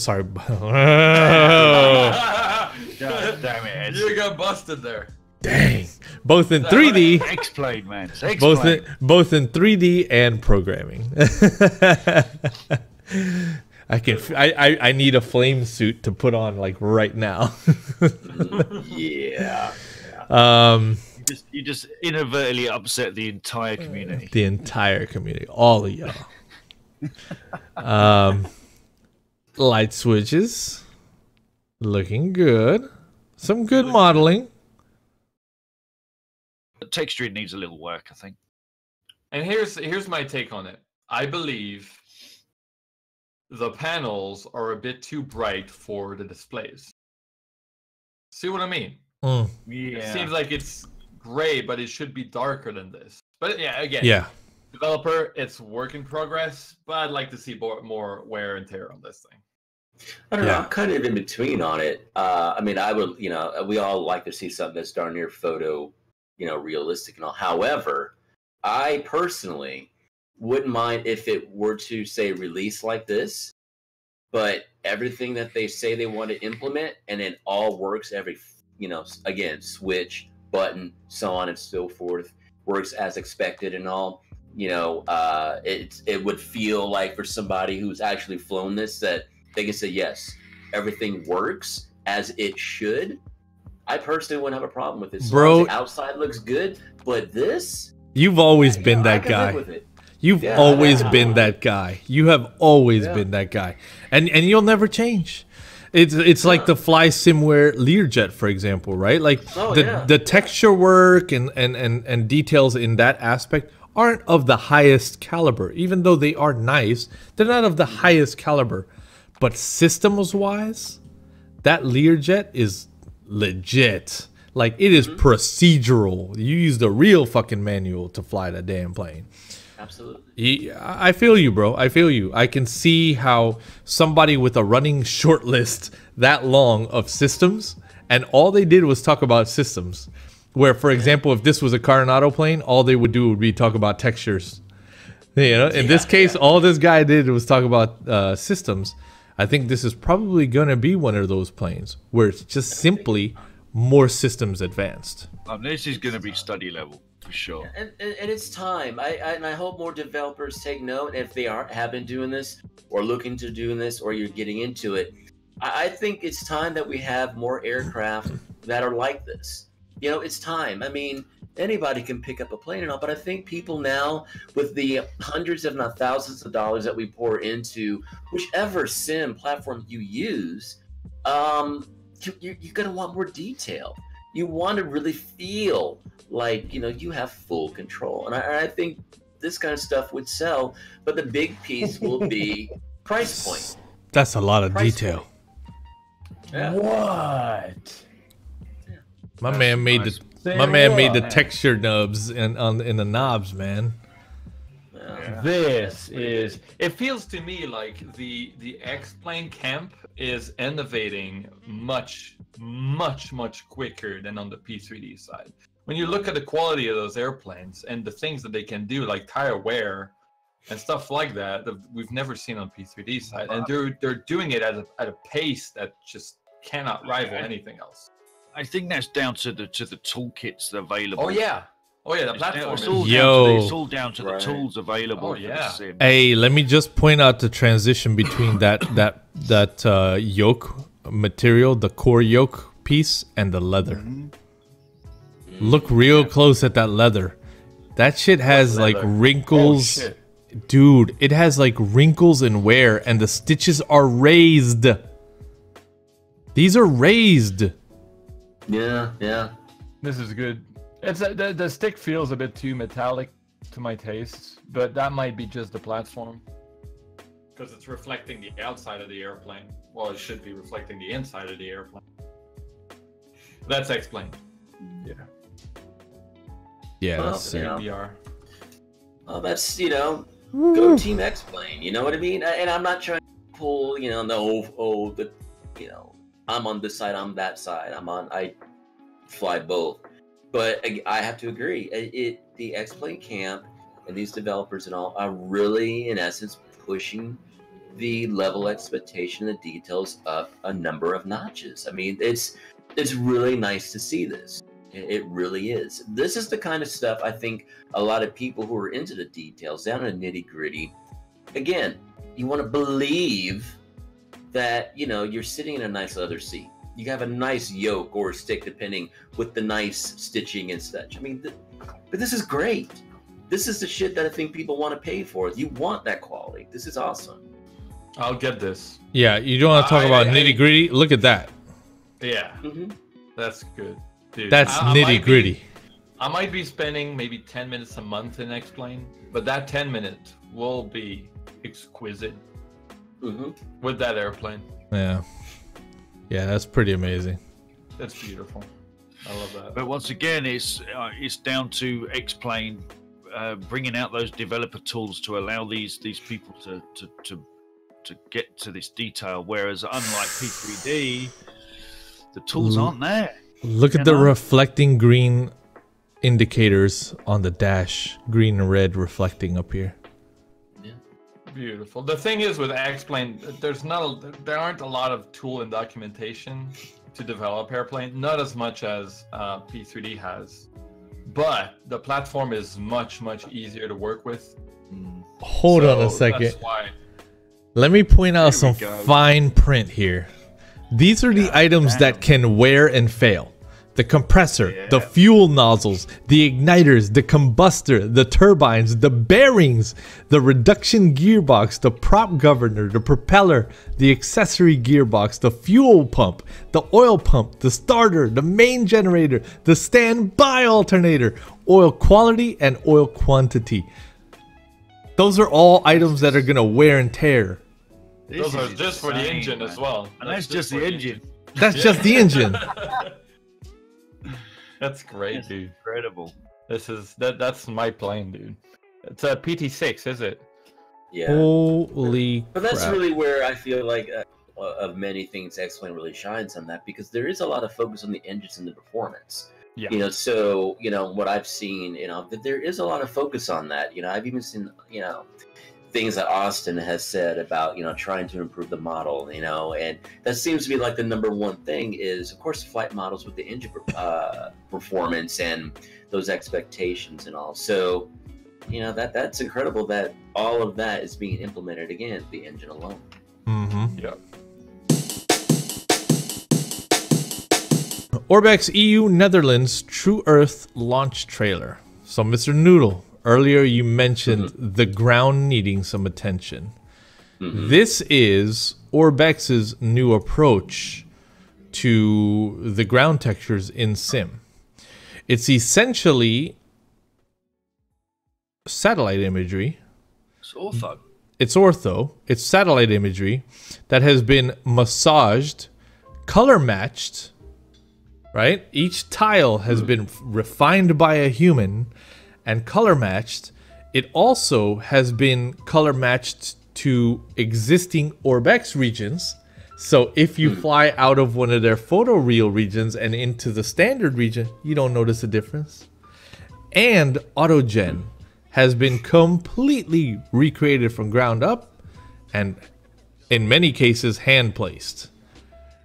damn it, Ed. You got busted there. Dang. Both in 3D. Explain, man. Explain. Both in 3D and programming. I need a flame suit to put on like right now. Yeah. You just inadvertently upset the entire community. The entire community, all of y'all. Light switches, looking good. Some good modeling. The texturing needs a little work, I think. And here's my take on it. I believe the panels are a bit too bright for the displays. See what I mean? Mm. It seems like it's gray, but it should be darker than this. But yeah, again, developer, it's work in progress, but I'd like to see more wear and tear on this thing. I don't know. I'm kind of in between on it. I mean, I would, we all like to see something that's darn near photo, realistic and all. However, I personally wouldn't mind if it were to say release like this, but everything that they say they want to implement and it all works again, switch, button, so on and so forth, works as expected and all. It would feel like for somebody who's actually flown this that they can say, yes, everything works as it should. I personally wouldn't have a problem with it. So bro, the outside looks good, but this... You've always been that guy. You've always been that guy. You have always been that guy. And you'll never change. It's like the fly simware Learjet, for example, right? Like the texture work and details in that aspect aren't of the highest caliber. Even though they are nice, they're not of the highest caliber. But systems wise, that Learjet is legit. Like it is procedural. You use the real fucking manual to fly that damn plane. Absolutely. I feel you, bro. I feel you. I can see how somebody with a running short list that long of systems, and all they did was talk about systems. Where, for example, if this was a Coronado plane, all they would do would be talk about textures. In this case, all this guy did was talk about systems. I think this is probably going to be one of those planes where it's just simply more systems advanced. This is going to be study level. For sure, and it's time. I hope more developers take note if they have been doing this or looking to doing this or you're getting into it. I think it's time that we have more aircraft that are like this. It's time. I mean, anybody can pick up a plane and all, but I think people now, with the hundreds, if not thousands of dollars that we pour into whichever sim platform you use, you're gonna want more detail. You want to really feel like, you have full control. And I think this kind of stuff would sell, but the big piece will be price point. That's a lot of detail. Yeah. What? My man made the texture nubs in the knobs, man. This is... It feels to me like the X-Plane camp is innovating much quicker than on the P3D side. When you look at the quality of those airplanes and the things that they can do, like tire wear, and stuff like that we've never seen on P3D side, and they're doing it at a pace that just cannot rival anything else. I think that's down to the toolkits available. Oh yeah, the platform. It's all down to the tools available. Oh yeah. For the sim. Hey, let me just point out the transition between that yoke material, the core yoke piece, and the leather. Look real close at that leather. That shit has like wrinkles. Oh, dude, it has like wrinkles and wear, and the stitches are raised. These are raised. Yeah. This is good. It's the stick feels a bit too metallic to my taste, but that might be just the platform. Because it's reflecting the outside of the airplane. Well, it should be reflecting the inside of the airplane. That's explained. Yeah. Yeah, Well, that's you know. VR. Well, that's, go Team X-Plane, you know what I mean? And I'm not trying to pull, I'm on this side, I'm that side, I fly both. But I have to agree, the X-Plane camp and these developers and all are really, in essence, pushing the level expectation and the details up a number of notches. I mean, it's really nice to see this. It really is. This is the kind of stuff I think a lot of people who are into the details, down to the nitty gritty, again, you want to believe that, you're sitting in a nice leather seat. You have a nice yoke or stick, depending, with the nice stitching and such. I mean, but this is great. This is the shit that I think people want to pay for. You want that quality. This is awesome. I'll get this. Yeah, you don't want to talk about nitty gritty. Look at that. Yeah, that's good. Dude, That's nitty gritty. I might be spending maybe 10 minutes a month in X-Plane, but that 10 minutes will be exquisite with that airplane. Yeah, that's pretty amazing. That's beautiful. I love that. But once again, it's down to X-Plane bringing out those developer tools to allow these people to get to this detail. Whereas unlike P3D, the tools aren't there. Look at the reflecting green indicators on the dash. Green and red reflecting up here. Yeah. Beautiful. The thing is with X-Plane, there aren't a lot of tool and documentation to develop airplane. Not as much as P3D has. But the platform is much easier to work with. Hold on a second. That's why. Let me point out some go. fine print here. These are the items that can wear and fail. The compressor, the fuel nozzles, the igniters, the combustor, the turbines, the bearings, the reduction gearbox, the prop governor, the propeller, the accessory gearbox, the fuel pump, the oil pump, the starter, the main generator, the standby alternator, oil quality and oil quantity. Those are all items that are going to wear and tear. Those are just for the engine as well. And that's just the engine. That's just the engine. That's great, dude. Incredible. That's my plane, dude. It's a PT6, is it? Yeah. Holy But that's crap. really where I feel like of many things, X-Plane really shines on that, because there is a lot of focus on the engines and the performance. Yeah. So what I've seen, that there is a lot of focus on that. I've even seen, things that Austin has said about, trying to improve the model, and that seems to be like the number one thing is, of course, flight models with the engine performance and those expectations and all. So, that's incredible that all of that is being implemented again, the engine alone. Yeah. ORBX EU Netherlands TrueEarth launch trailer. So, Mr. Noodle, earlier you mentioned the ground needing some attention. This is ORBX's new approach to the ground textures in Sim. It's essentially satellite imagery. It's ortho. It's ortho. It's satellite imagery that has been massaged, color matched, right? Each tile has been refined by a human and color matched. It also has been color matched to existing ORBX regions. So if you fly out of one of their photoreal regions and into the standard region, you don't notice a difference. And autogen. has been completely recreated from ground up, and in many cases hand placed.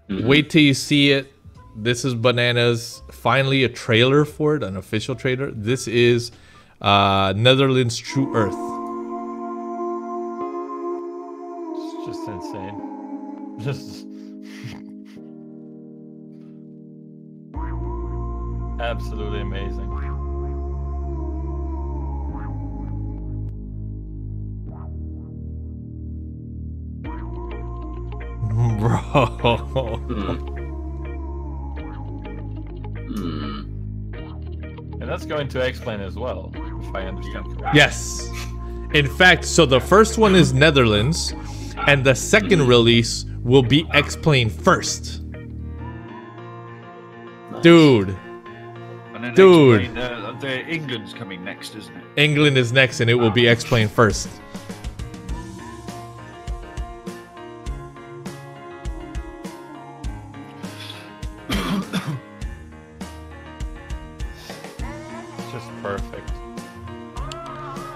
Wait till you see it. This is bananas. Finally a trailer for it, an official trailer. This is Netherlands TrueEarth. It's just insane. Just absolutely amazing. Bro. And that's going to explain as well, if I understand correctly. Yes. In fact, so the first one is Netherlands, and the second release will be X-Plane first. Dude. And then Dude. England's coming next, isn't it? England is next, and it will be X-Plane first. Just perfect.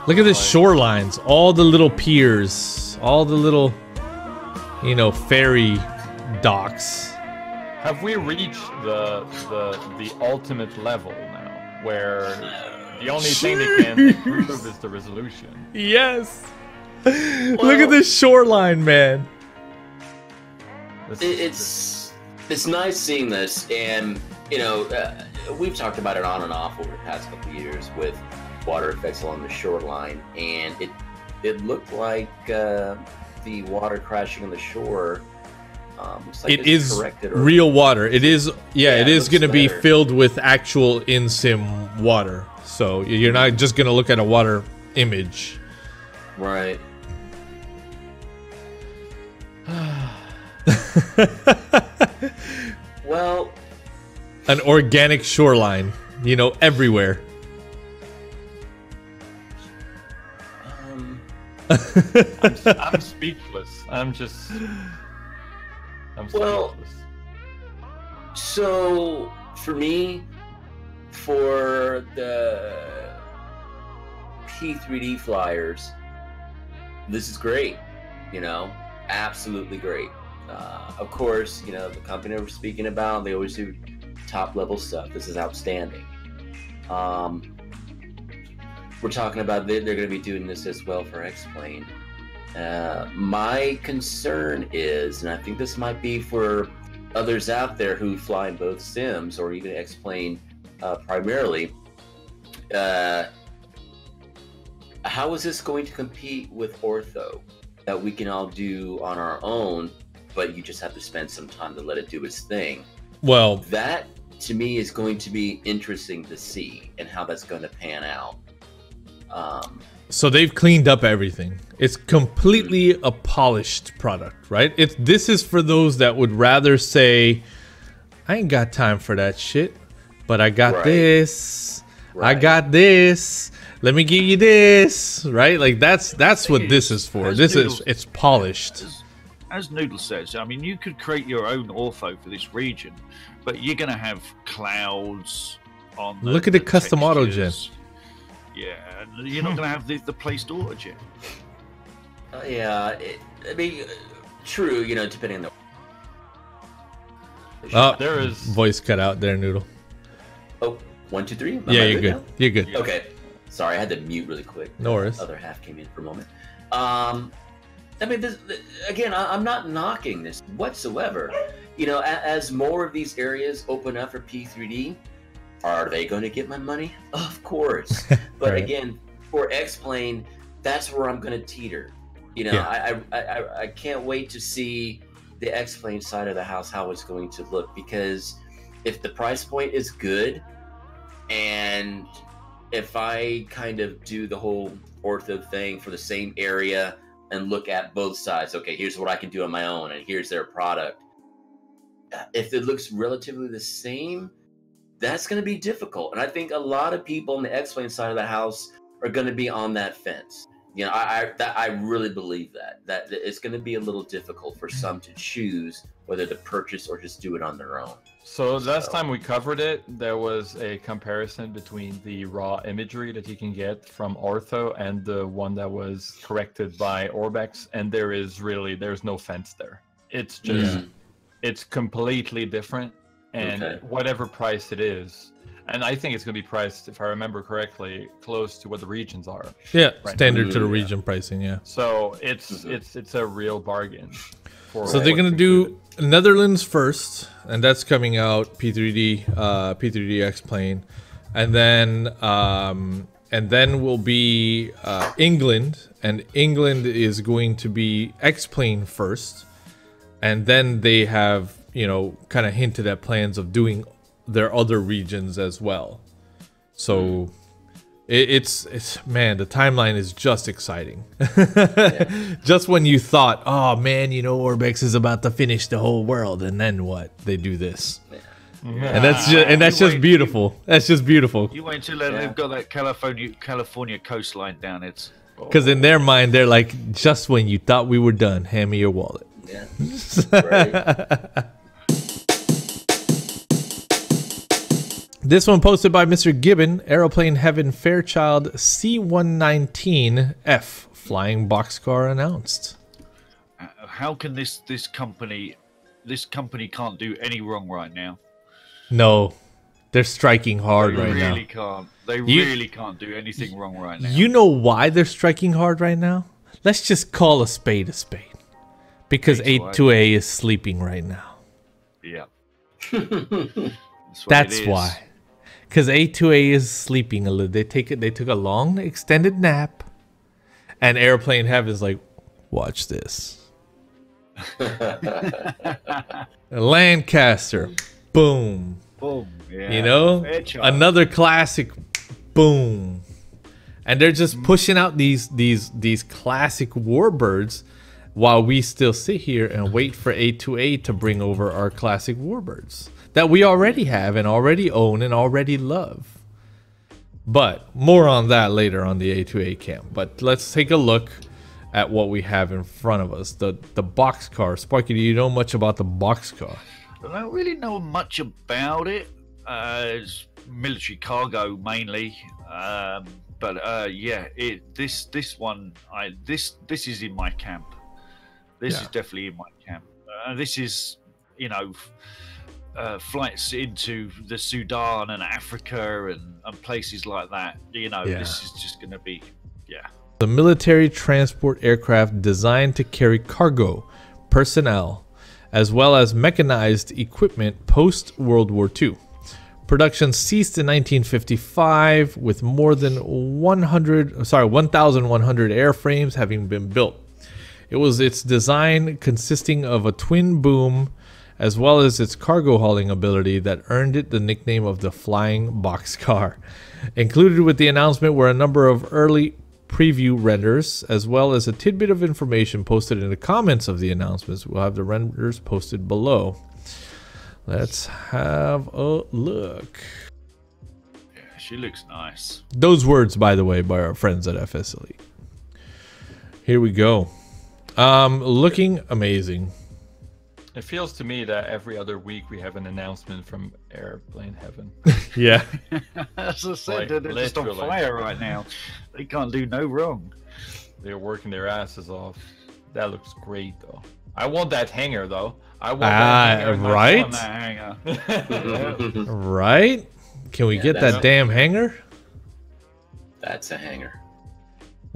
Look at the shorelines, all the little piers, all the little, you know, ferry docks. Have we reached the ultimate level now, where the only thing they can improve is the resolution? Yes. Look at the shoreline, man. It's nice seeing this, and you know, we've talked about it on and off over the past couple of years with water effects along the shoreline, and it looked like the water crashing on the shore. Looks like It is corrected real water. It is, yeah, it it is looks going to be better. filled with actual in-sim water. So you're not just going to look at a water image. right. Well, An organic shoreline, you know, everywhere. I'm speechless. I'm Well, speechless. so for me, for the P3D flyers, this is great. You know, absolutely great. Of course, you know, the company we're speaking about, they always do top level stuff. This is outstanding. We're talking about they're going to be doing this as well for X-Plane. My concern is, and I think this might be for others out there who fly in both sims or even X-Plane primarily, how is this going to compete with ortho that we can all do on our own, but you just have to spend some time to let it do its thing? Well, That to me is going to be interesting to see and how that's going to pan out. so they've cleaned up everything. It's completely a polished product, right? This is for those that would rather say, I ain't got time for that shit, but I got Right. this. I Right. got this. Let me give you this, right? Like that's what this is for. This is, it's polished. As Noodle says, I mean, you could create your own ortho for this region, but you're going to have clouds on. Look at the custom auto gen. textures. Yeah, and you're not going to have the placed auto gen. Yeah, I mean, true, you know, depending on the... Oh, There is voice cut out there, Noodle. Oh, 1, 2, 3? Am Yeah, I you're good. now? You're good. Okay. Sorry, I had to mute really quick. No worries. The other half came in for a moment. I mean, again, I'm not knocking this whatsoever. You know, as more of these areas open up for P3D, are they going to get my money? Of course. But Right. again, for X-Plane, that's where I'm going to teeter. You know, Yeah. I can't wait to see the X-Plane side of the house, how it's going to look, because if the price point is good, and if I kind of do the whole ortho thing for the same area and look at both sides, okay, here's what I can do on my own, and here's their product. If it looks relatively the same, that's going to be difficult. And I think a lot of people on the X-Plane side of the house are going to be on that fence. You know, I really believe that it's going to be a little difficult for some to choose whether to purchase or just do it on their own. So last time we covered it, there was a comparison between the raw imagery that you can get from Ortho and the one that was corrected by ORBX, and there's no fence there. It's just it's completely different, and whatever price it is, and I think it's going to be priced, if I remember correctly, close to what the regions are. Yeah, right, standard to the region pricing. Yeah. So it's a real bargain. So they're gonna do Netherlands first, and that's coming out P3D plane, and then will be England, and England is going to be X-plane first, and then they have kind of hinted at plans of doing their other regions as well. So. It's man, the timeline is just exciting. Just when you thought, oh man, ORBX is about to finish the whole world, and then what? They do this, and that's just beautiful. That's just beautiful. You wait till they've got that California coastline down. It's because in their mind they're like, just when you thought we were done, hand me your wallet. Yeah. Right. This one posted by Mr. Gibbon, Aeroplane Heaven Fairchild C-119 F flying boxcar announced. How can this company can't do any wrong right now? No, they're striking hard right now. They really can't do anything wrong right now. You know why they're striking hard right now? Let's just call a spade. Because A2A is sleeping right now. Yeah. That's why. Because A2A is sleeping a little. They took a long extended nap, and Airplane Heaven's like, watch this. Lancaster, boom. Boom. Yeah. Another classic, boom. And they're just pushing out these classic warbirds while we still sit here and wait for A2A to bring over our classic warbirds that we already have and already own and already love. But more on that later on the A2A camp. But let's take a look at what we have in front of us. The boxcar. Sparky, do you know much about the boxcar? I don't really know much about it. It's military cargo mainly. But yeah, this one is in my camp. This is definitely in my camp. This is, flights into the Sudan and Africa and places like that. This is just going to be, The military transport aircraft designed to carry cargo, personnel, as well as mechanized equipment post-World War II. Production ceased in 1955 with more than 1,100 airframes having been built. It was its design consisting of a twin boom as well as its cargo hauling ability that earned it the nickname of the Flying Boxcar. Included with the announcement were a number of early preview renders as well as a tidbit of information posted in the comments of the announcements. We'll have the renders posted below. Let's have a look. Yeah, she looks nice. Those words, by the way, by our friends at FS Elite. Here we go. Looking amazing. It feels to me that every other week we have an announcement from Airplane Heaven. Yeah. As I said, they're just on fire right now. They can't do no wrong. They're working their asses off. That looks great, though. I want that hangar, though. I want that hangar. Right? I want that hangar. Right? Can we get that damn hangar? That's a hangar.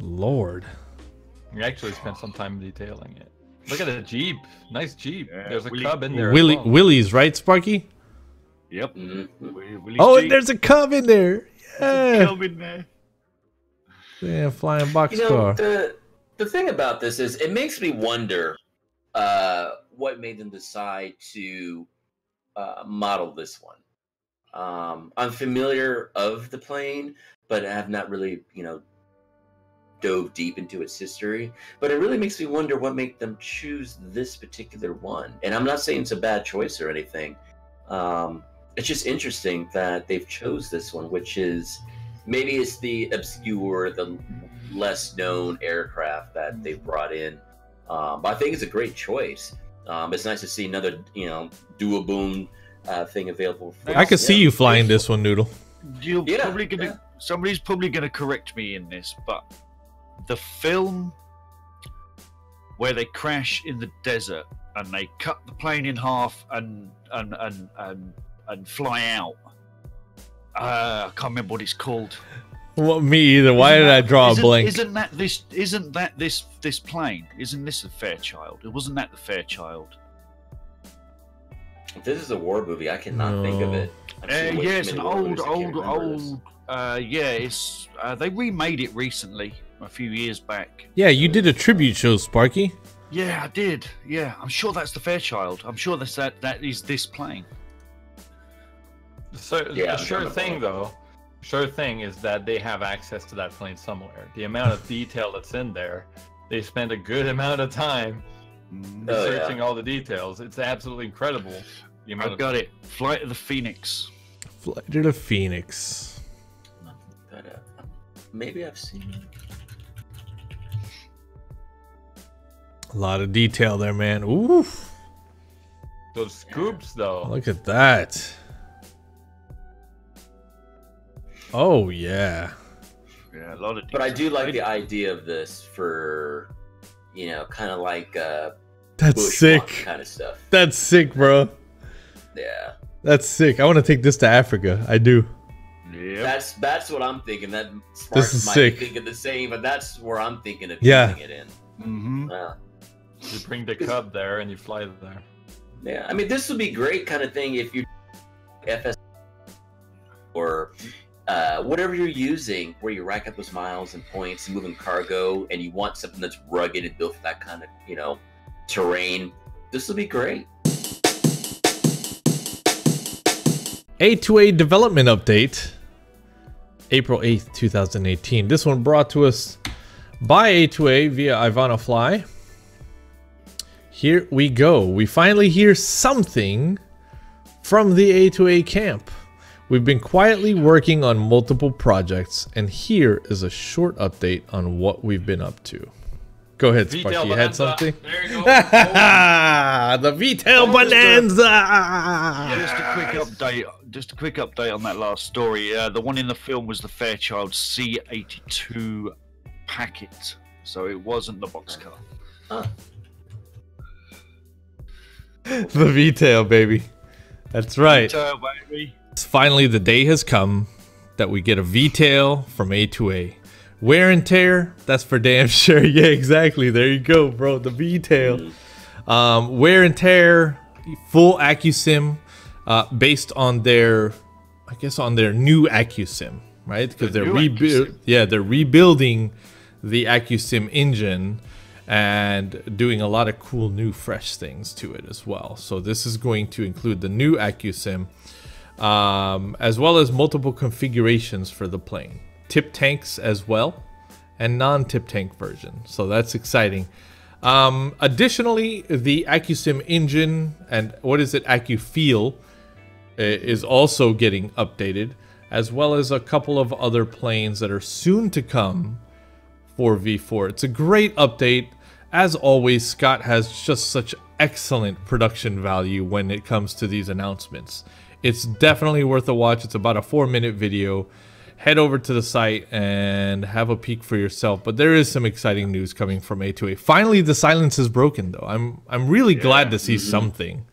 Lord. We actually spent some time detailing it. Look at the Jeep. Nice Jeep. Yeah, there's a Cub in there. Willie's, right, Sparky? Yep. Oh, and there's a Cub in there. Yeah. Cub in there. Yeah, flying boxcar. The thing about this is it makes me wonder what made them decide to model this one. I'm familiar of the plane, but I have not really, dove deep into its history. But it really makes me wonder what made them choose this particular one. And I'm not saying it's a bad choice or anything. It's just interesting that they've chose this one, which is maybe it's the obscure, the less known aircraft that they've brought in. But I think it's a great choice. It's nice to see another, dual boom thing available. For I could see you flying this one, Noodle. You're probably gonna. Somebody's probably gonna correct me in this, but the film where they crash in the desert and they cut the plane in half and fly out. I can't remember what it's called. Well, me either. Why did I draw a blank? Isn't that this plane? Isn't this a Fairchild? It wasn't that the Fairchild? If this is a war movie, I cannot think of it. Yeah, it's an old. It's they remade it recently, a few years back. Yeah, you did a tribute show, Sparky. Yeah, I did. Yeah, I'm sure that's the Fairchild. I'm sure that is this plane. So the sure thing is that they have access to that plane somewhere. The amount of detail that's in there, they spend a good amount of time researching all the details. It's absolutely incredible. I've got it. Flight of the Phoenix. Flight of the Phoenix. Maybe I've seen it. A lot of detail there, man. Oof. Those scoops, though. Look at that. Oh, yeah. Yeah, a lot of detail. But I do like the idea of this for, you know, kind of like that's sick kind of stuff. That's sick, bro. Yeah. That's sick. I want to take this to Africa. I do. Yeah. That's what I'm thinking. That This Sparks is might sick. be thinking the same, but that's where I'm thinking of Yeah. using it in. Mm-hmm. You bring the Cub there and you fly there. Yeah, I mean, this would be great kind of thing if you FS or whatever you're using, where you rack up those miles and points and moving cargo, and you want something that's rugged and built for that kind of, you know, terrain. This will be great. A2A development update, April 8th, 2018. This one brought to us by A2A via Ivana Fly. Here we go. We finally hear something from the A2A camp. We've been quietly working on multiple projects, and here is a short update on what we've been up to. Go ahead, Sparky. You had something? There you go. The V-tail bonanza! Just a quick update on that last story. The one in the film was the Fairchild C-82 packet, so it wasn't the boxcar. The V-tail, baby. That's right. Baby. Finally, the day has come that we get a V-tail from A2A. Wear and tear, that's for damn sure. Yeah, exactly. There you go, bro. The V-tail. Wear and tear, full accu-sim, based on their, I guess, on their new accu-sim, right? Because they're rebuilding the accu-sim engine and doing a lot of cool new fresh things to it as well. So this is going to include the new accu-sim, as well as multiple configurations for the plane. Tip tanks as well, and non-tip tank version. So that's exciting. Additionally, the accu-sim engine and what is it, accu-feel, is also getting updated, as well as a couple of other planes that are soon to come for V4. It's a great update. As always, Scott has just such excellent production value when it comes to these announcements. It's definitely worth a watch. It's about a 4-minute video. Head over to the site and have a peek for yourself. But there is some exciting news coming from A2A. Finally, the silence is broken, though. I'm really glad to see something.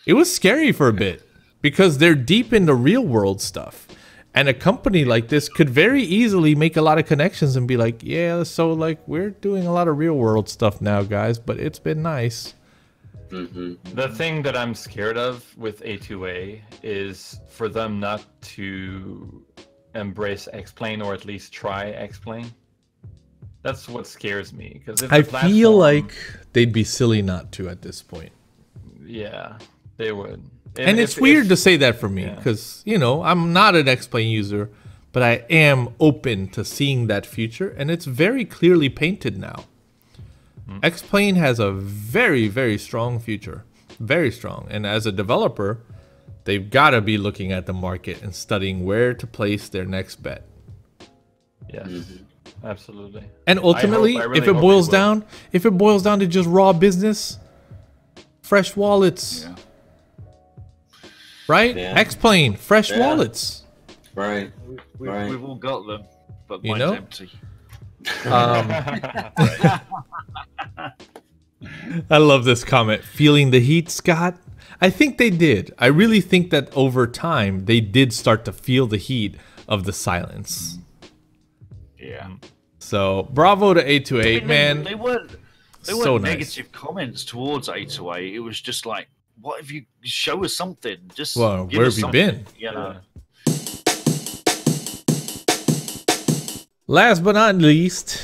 It was scary for a bit because they're deep into real world stuff. And a company like this could very easily make a lot of connections and be like, yeah, so like we're doing a lot of real world stuff now, guys, but it's been nice. The thing that I'm scared of with A2A is for them not to embrace X-Plane, or at least try X-Plane. That's what scares me. Because I feel like they'd be silly not to at this point. Yeah, they would. And it's weird to say that for me because, you know, I'm not an X-Plane user, but I am open to seeing that future, and it's very clearly painted now. X-Plane has a very, very strong future. Very strong. And as a developer, they've got to be looking at the market and studying where to place their next bet. Yes, absolutely. And ultimately, if it boils down to just raw business, fresh wallets. right? Yeah. X-Plane, fresh Yeah. wallets. Right. Right. We've all got them, but You mine's know? empty. I love this comment. Feeling the heat, Scott? I think they did. I really think that over time, they did start to feel the heat of the silence. Yeah. So, bravo to 828, man. They weren't So nice. negative comments towards 808. It was just like, what if you show us something? Just Well, give where us have you something, been? You know? Last but not least,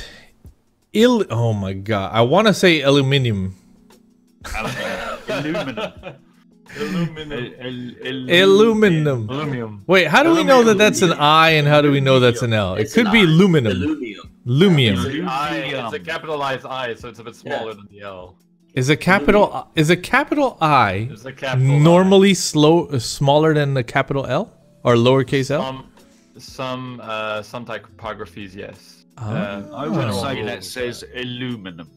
oh my god, I want to say aluminum. Aluminum. Aluminum. Aluminum. Wait, how do we know that that's an I and how do we know that's an L? It It's could an be I. luminum. Aluminum. Lumium. It's a capitalized I, so it's a bit smaller than the L. Is a capital I It's a capital normally smaller than the capital L or lowercase I. L? Some typographies, yes. I would say that says aluminum.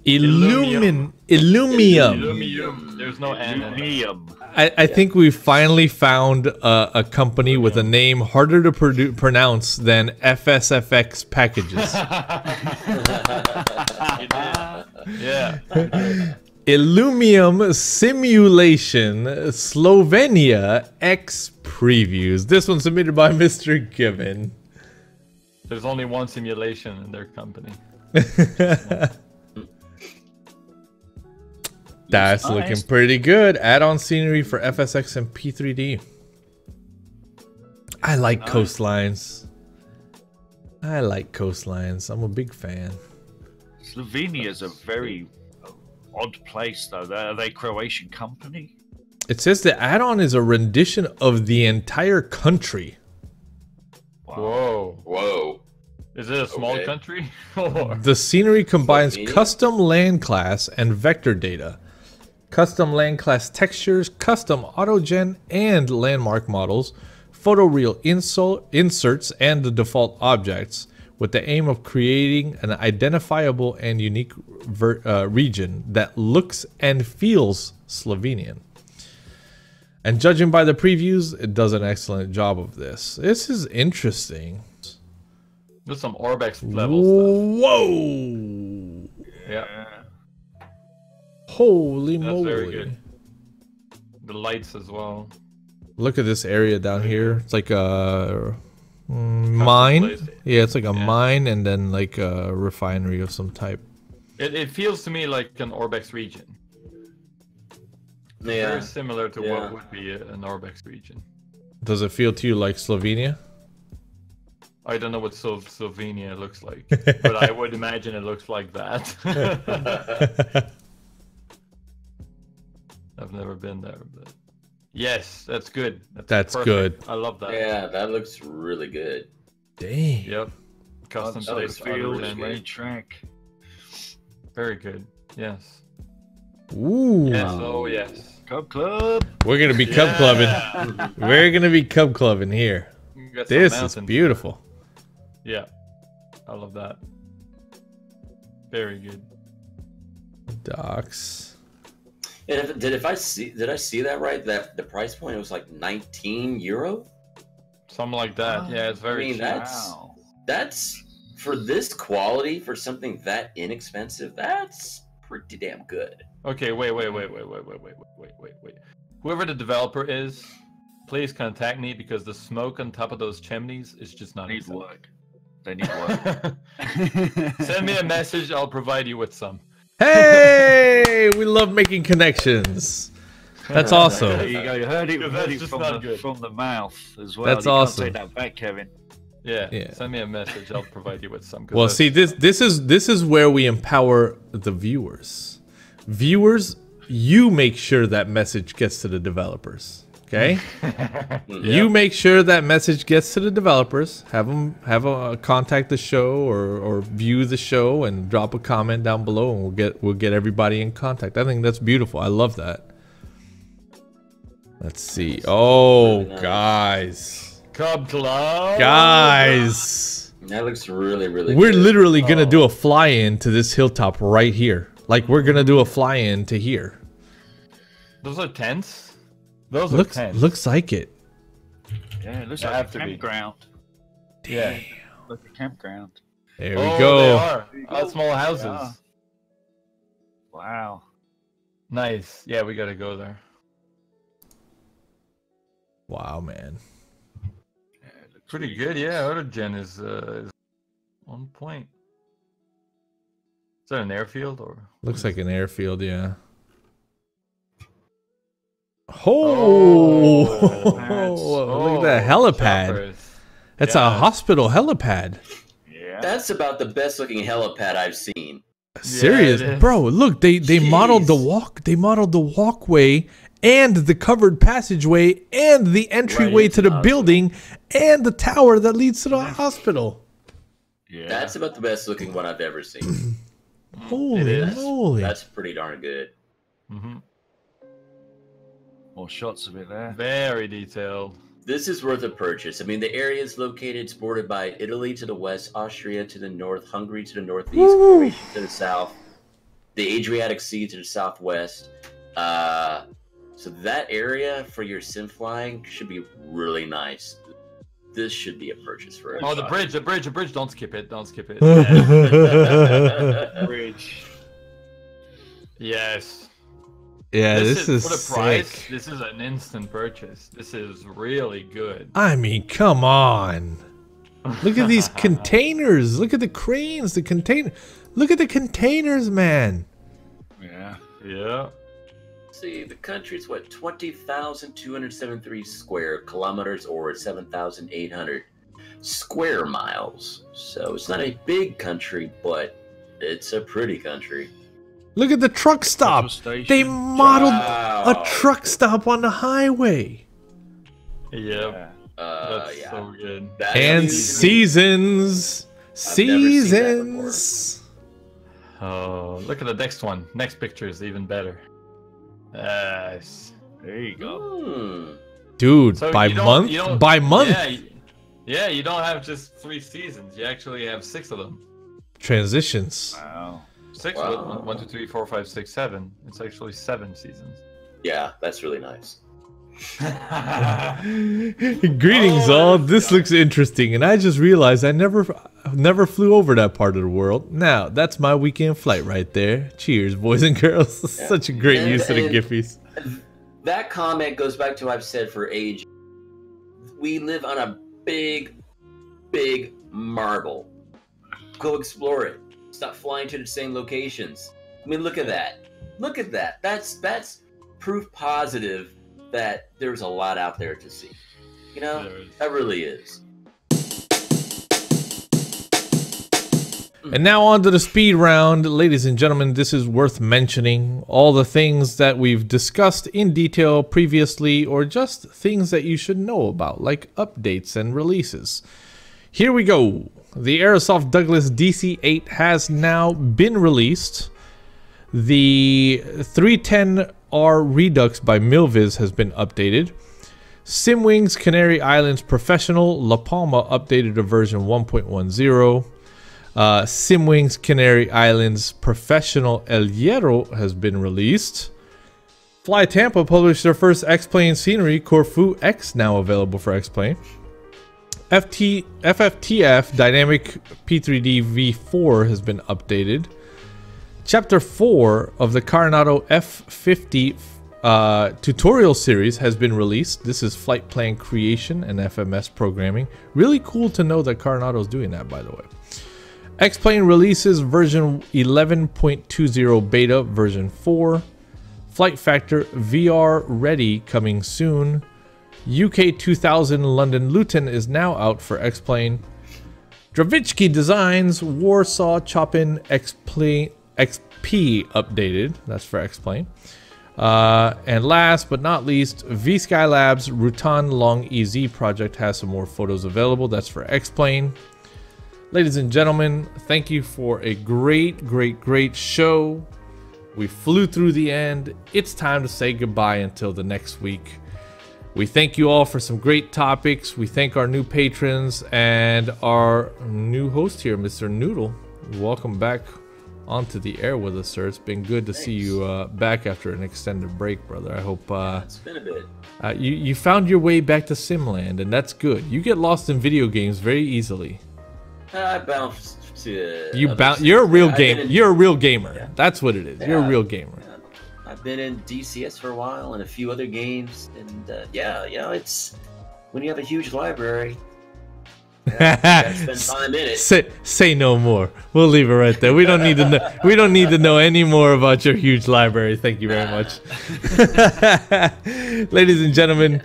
Illumium. Illumium. There's no N in it. Aluminum. I think we finally found a company with a name harder to pronounce than FSFX packages. Yeah. Illumium Simulation Slovenia X Previews. This one submitted by Mr. Given. There's only one simulation in their company. That's Nice. looking pretty good. Add-on scenery for FSX and P3D. I like coastlines. I like coastlines. I'm a big fan. Slovenia is a very odd place, though. Are they a Croatian company? It says the add-on is a rendition of the entire country. Whoa. Whoa. Is it a small Okay. country? Or- The scenery combines Slovenia? custom land class and vector data, custom land class textures, custom autogen and landmark models, photoreal inserts, and the default objects, with the aim of creating an identifiable and unique region that looks and feels Slovenian. And judging by the previews, it does an excellent job of this. This is interesting. There's some ORBX level stuff. Whoa! Yeah, Holy that's moly. very good. The lights as well. Look at this area down here. It's like a mine. place. Yeah, it's like a Yeah. mine and then like a refinery of some type. It feels to me like an ORBX region. Yeah. Very similar to Yeah. what would be an ORBX region. Does it feel to you like Slovenia? I don't know what Slovenia looks like, but I would imagine it looks like that. I've never been there, but yes, that's good. That's perfect. good. I love that. Yeah, that looks really good. Dang. Yep. Custom That looks space really and good. track. very good. Yes. Ooh. Yes. Oh yes. Cub Club. We're gonna be cub clubbing. Yeah. We're gonna be cub clubbing here. You got some This is mountains. beautiful. Yeah. I love that. Very good. Docs. And did I see that right? That the price point was like 19 euro. Something like that. Yeah, it's very I mean, cheap. that's for this quality for something that inexpensive. That's pretty damn good. Okay, wait. Whoever the developer is, please contact me because the smoke on top of those chimneys is just not Need acceptable. work. They need work. Send me a message, I'll provide you with some. Hey, we love making connections. That's There awesome. you go. You heard it, Because heard that's it just from not the, good. from the mouth as well. That's you awesome. Can't take that back, Kevin. Yeah, Yeah. send me a message, I'll provide you with some. 'cause Well, that's- see, this is where we empower the viewers. Viewers, you make sure that message gets to the developers. Okay, you make sure that message gets to the developers. Have them contact the show or view the show and drop a comment down below, and we'll get everybody in contact. I think that's beautiful. I love that. Let's see. Oh, Really nice. guys, Cub Club. guys. That looks really, really We're good. literally gonna do a fly-in to this hilltop right here. Like we're gonna do a fly-in to here. Those are tents. Those are looks like it. Yeah, it looks They like have a to be. campground. Yeah. Like a campground. There we Oh, go. they are. There you Oh, go. small houses. Yeah. Wow. Nice. Yeah, we gotta go there. Wow, man. Yeah, it looks Pretty really good. nice. Yeah, Autogen is on point. Is that an airfield or? Looks like an airfield, yeah. Oh, look at that helipad. choppers. That's a Yeah. hospital helipad. Yeah. That's about the best looking helipad I've seen. Serious, it is. bro. Look, they modeled the Jeez. They modeled the walkway and the covered passageway and the entryway Right to into the the building and the tower that leads to the hospital. Yeah. That's about the best looking one I've ever seen. Holy is. moly! That's pretty darn good. Mm-hmm. More shots of it there. Very detailed. This is worth a purchase. I mean, the area is located, it's bordered by Italy to the west, Austria to the north, Hungary to the northeast, Croatia to the south, the Adriatic Sea to the southwest. So that area for your sim flying should be really nice. This should be a purchase for Oh, the everybody. bridge. Don't skip it. Don't skip it. Bridge. Yes. Yeah, this is for the sick. price. This is an instant purchase. This is really good. I mean, come on. Look at these containers. Look at the cranes, the container. Look at the containers, man. Yeah. Yeah. See, the country's what, 20,273 square kilometers or 7,800 square miles. So it's not a big country, but it's a pretty country. Look at the truck stop. Petrol station. They modeled Wow. a truck stop on the highway. Yep. Yeah. That's Yeah. so good. That And is- seasons. I've never seen that before. Seasons. Oh, look at the next one. Next picture is even better. Yes. There you go. Hmm. Dude, So by you don't- month? you don't- By month? Yeah, you don't have just 3 seasons. You actually have 6 of them. Transitions. Wow. 6 Wow. of them. 1, 2, 3, 4, 5, 6, 7. It's actually 7 seasons. Yeah, that's really nice. Greetings, Oh, all. that's This looks interesting, and I just realized I never flew over that part of the world. Now, that's my weekend flight right there. Cheers, boys and girls. Such a great And- use of the and- Giphies. That comment goes back to what I've said for ages. We live on a big, big marble. Go explore it. Stop flying to the same locations. I mean, look at that. Look at that. That's proof positive that there's a lot out there to see. You know, There is. that really is. And now on to the speed round. Ladies and gentlemen, this is worth mentioning. All the things that we've discussed in detail previously, or just things that you should know about, like updates and releases. Here we go. The Aerosoft Douglas DC-8 has now been released. The 310R Redux by Milviz has been updated. Simwings Canary Islands Professional La Palma updated to version 1.10. Simwings Canary Islands Professional El Hierro has been released. Fly Tampa published their first X-Plane scenery, Corfu X, now available for X-Plane. FFTF Dynamic P3D V4 has been updated. Chapter 4 of the Coronado F50 tutorial series has been released. This is flight plan creation and FMS programming. Really cool to know that Coronado is doing that, by the way. X-Plane releases version 11.20 beta version 4. Flight Factor VR ready coming soon. UK 2000 London Luton is now out for X-Plane. Dravitsky Designs Warsaw Chopin X-Plane XP updated. That's for X-Plane. And last but not least, V-Skylab's Rutan Long EZ project has some more photos available. That's for X-Plane. Ladies and gentlemen, thank you for a great show. We flew through the end. It's time to say goodbye until the next week. We thank you all for some great topics. We thank our new patrons and our new host here, Mr. Noodle. Welcome back onto the air with us, sir. It's been good to see you back after an extended break, brother. I hope it's been a bit. you found your way back to Simland, and that's good. You get lost in video games very easily. I bounced to. You're a real game. You're a real gamer. Yeah. That's what it is. You're a real gamer. I've been in DCS for a while and a few other games, and it's when you have a huge library. You gotta spend time in it. Say no more. We'll leave it right there. We don't need to know. We don't need to know any more about your huge library. Thank you very much, ladies and gentlemen.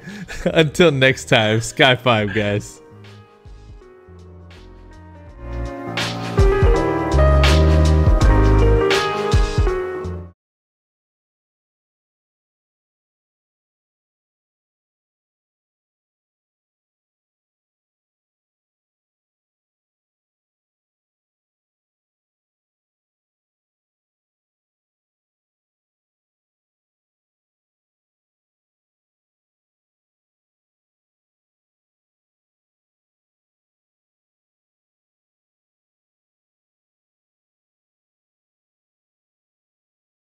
Until next time, Sky 5, guys.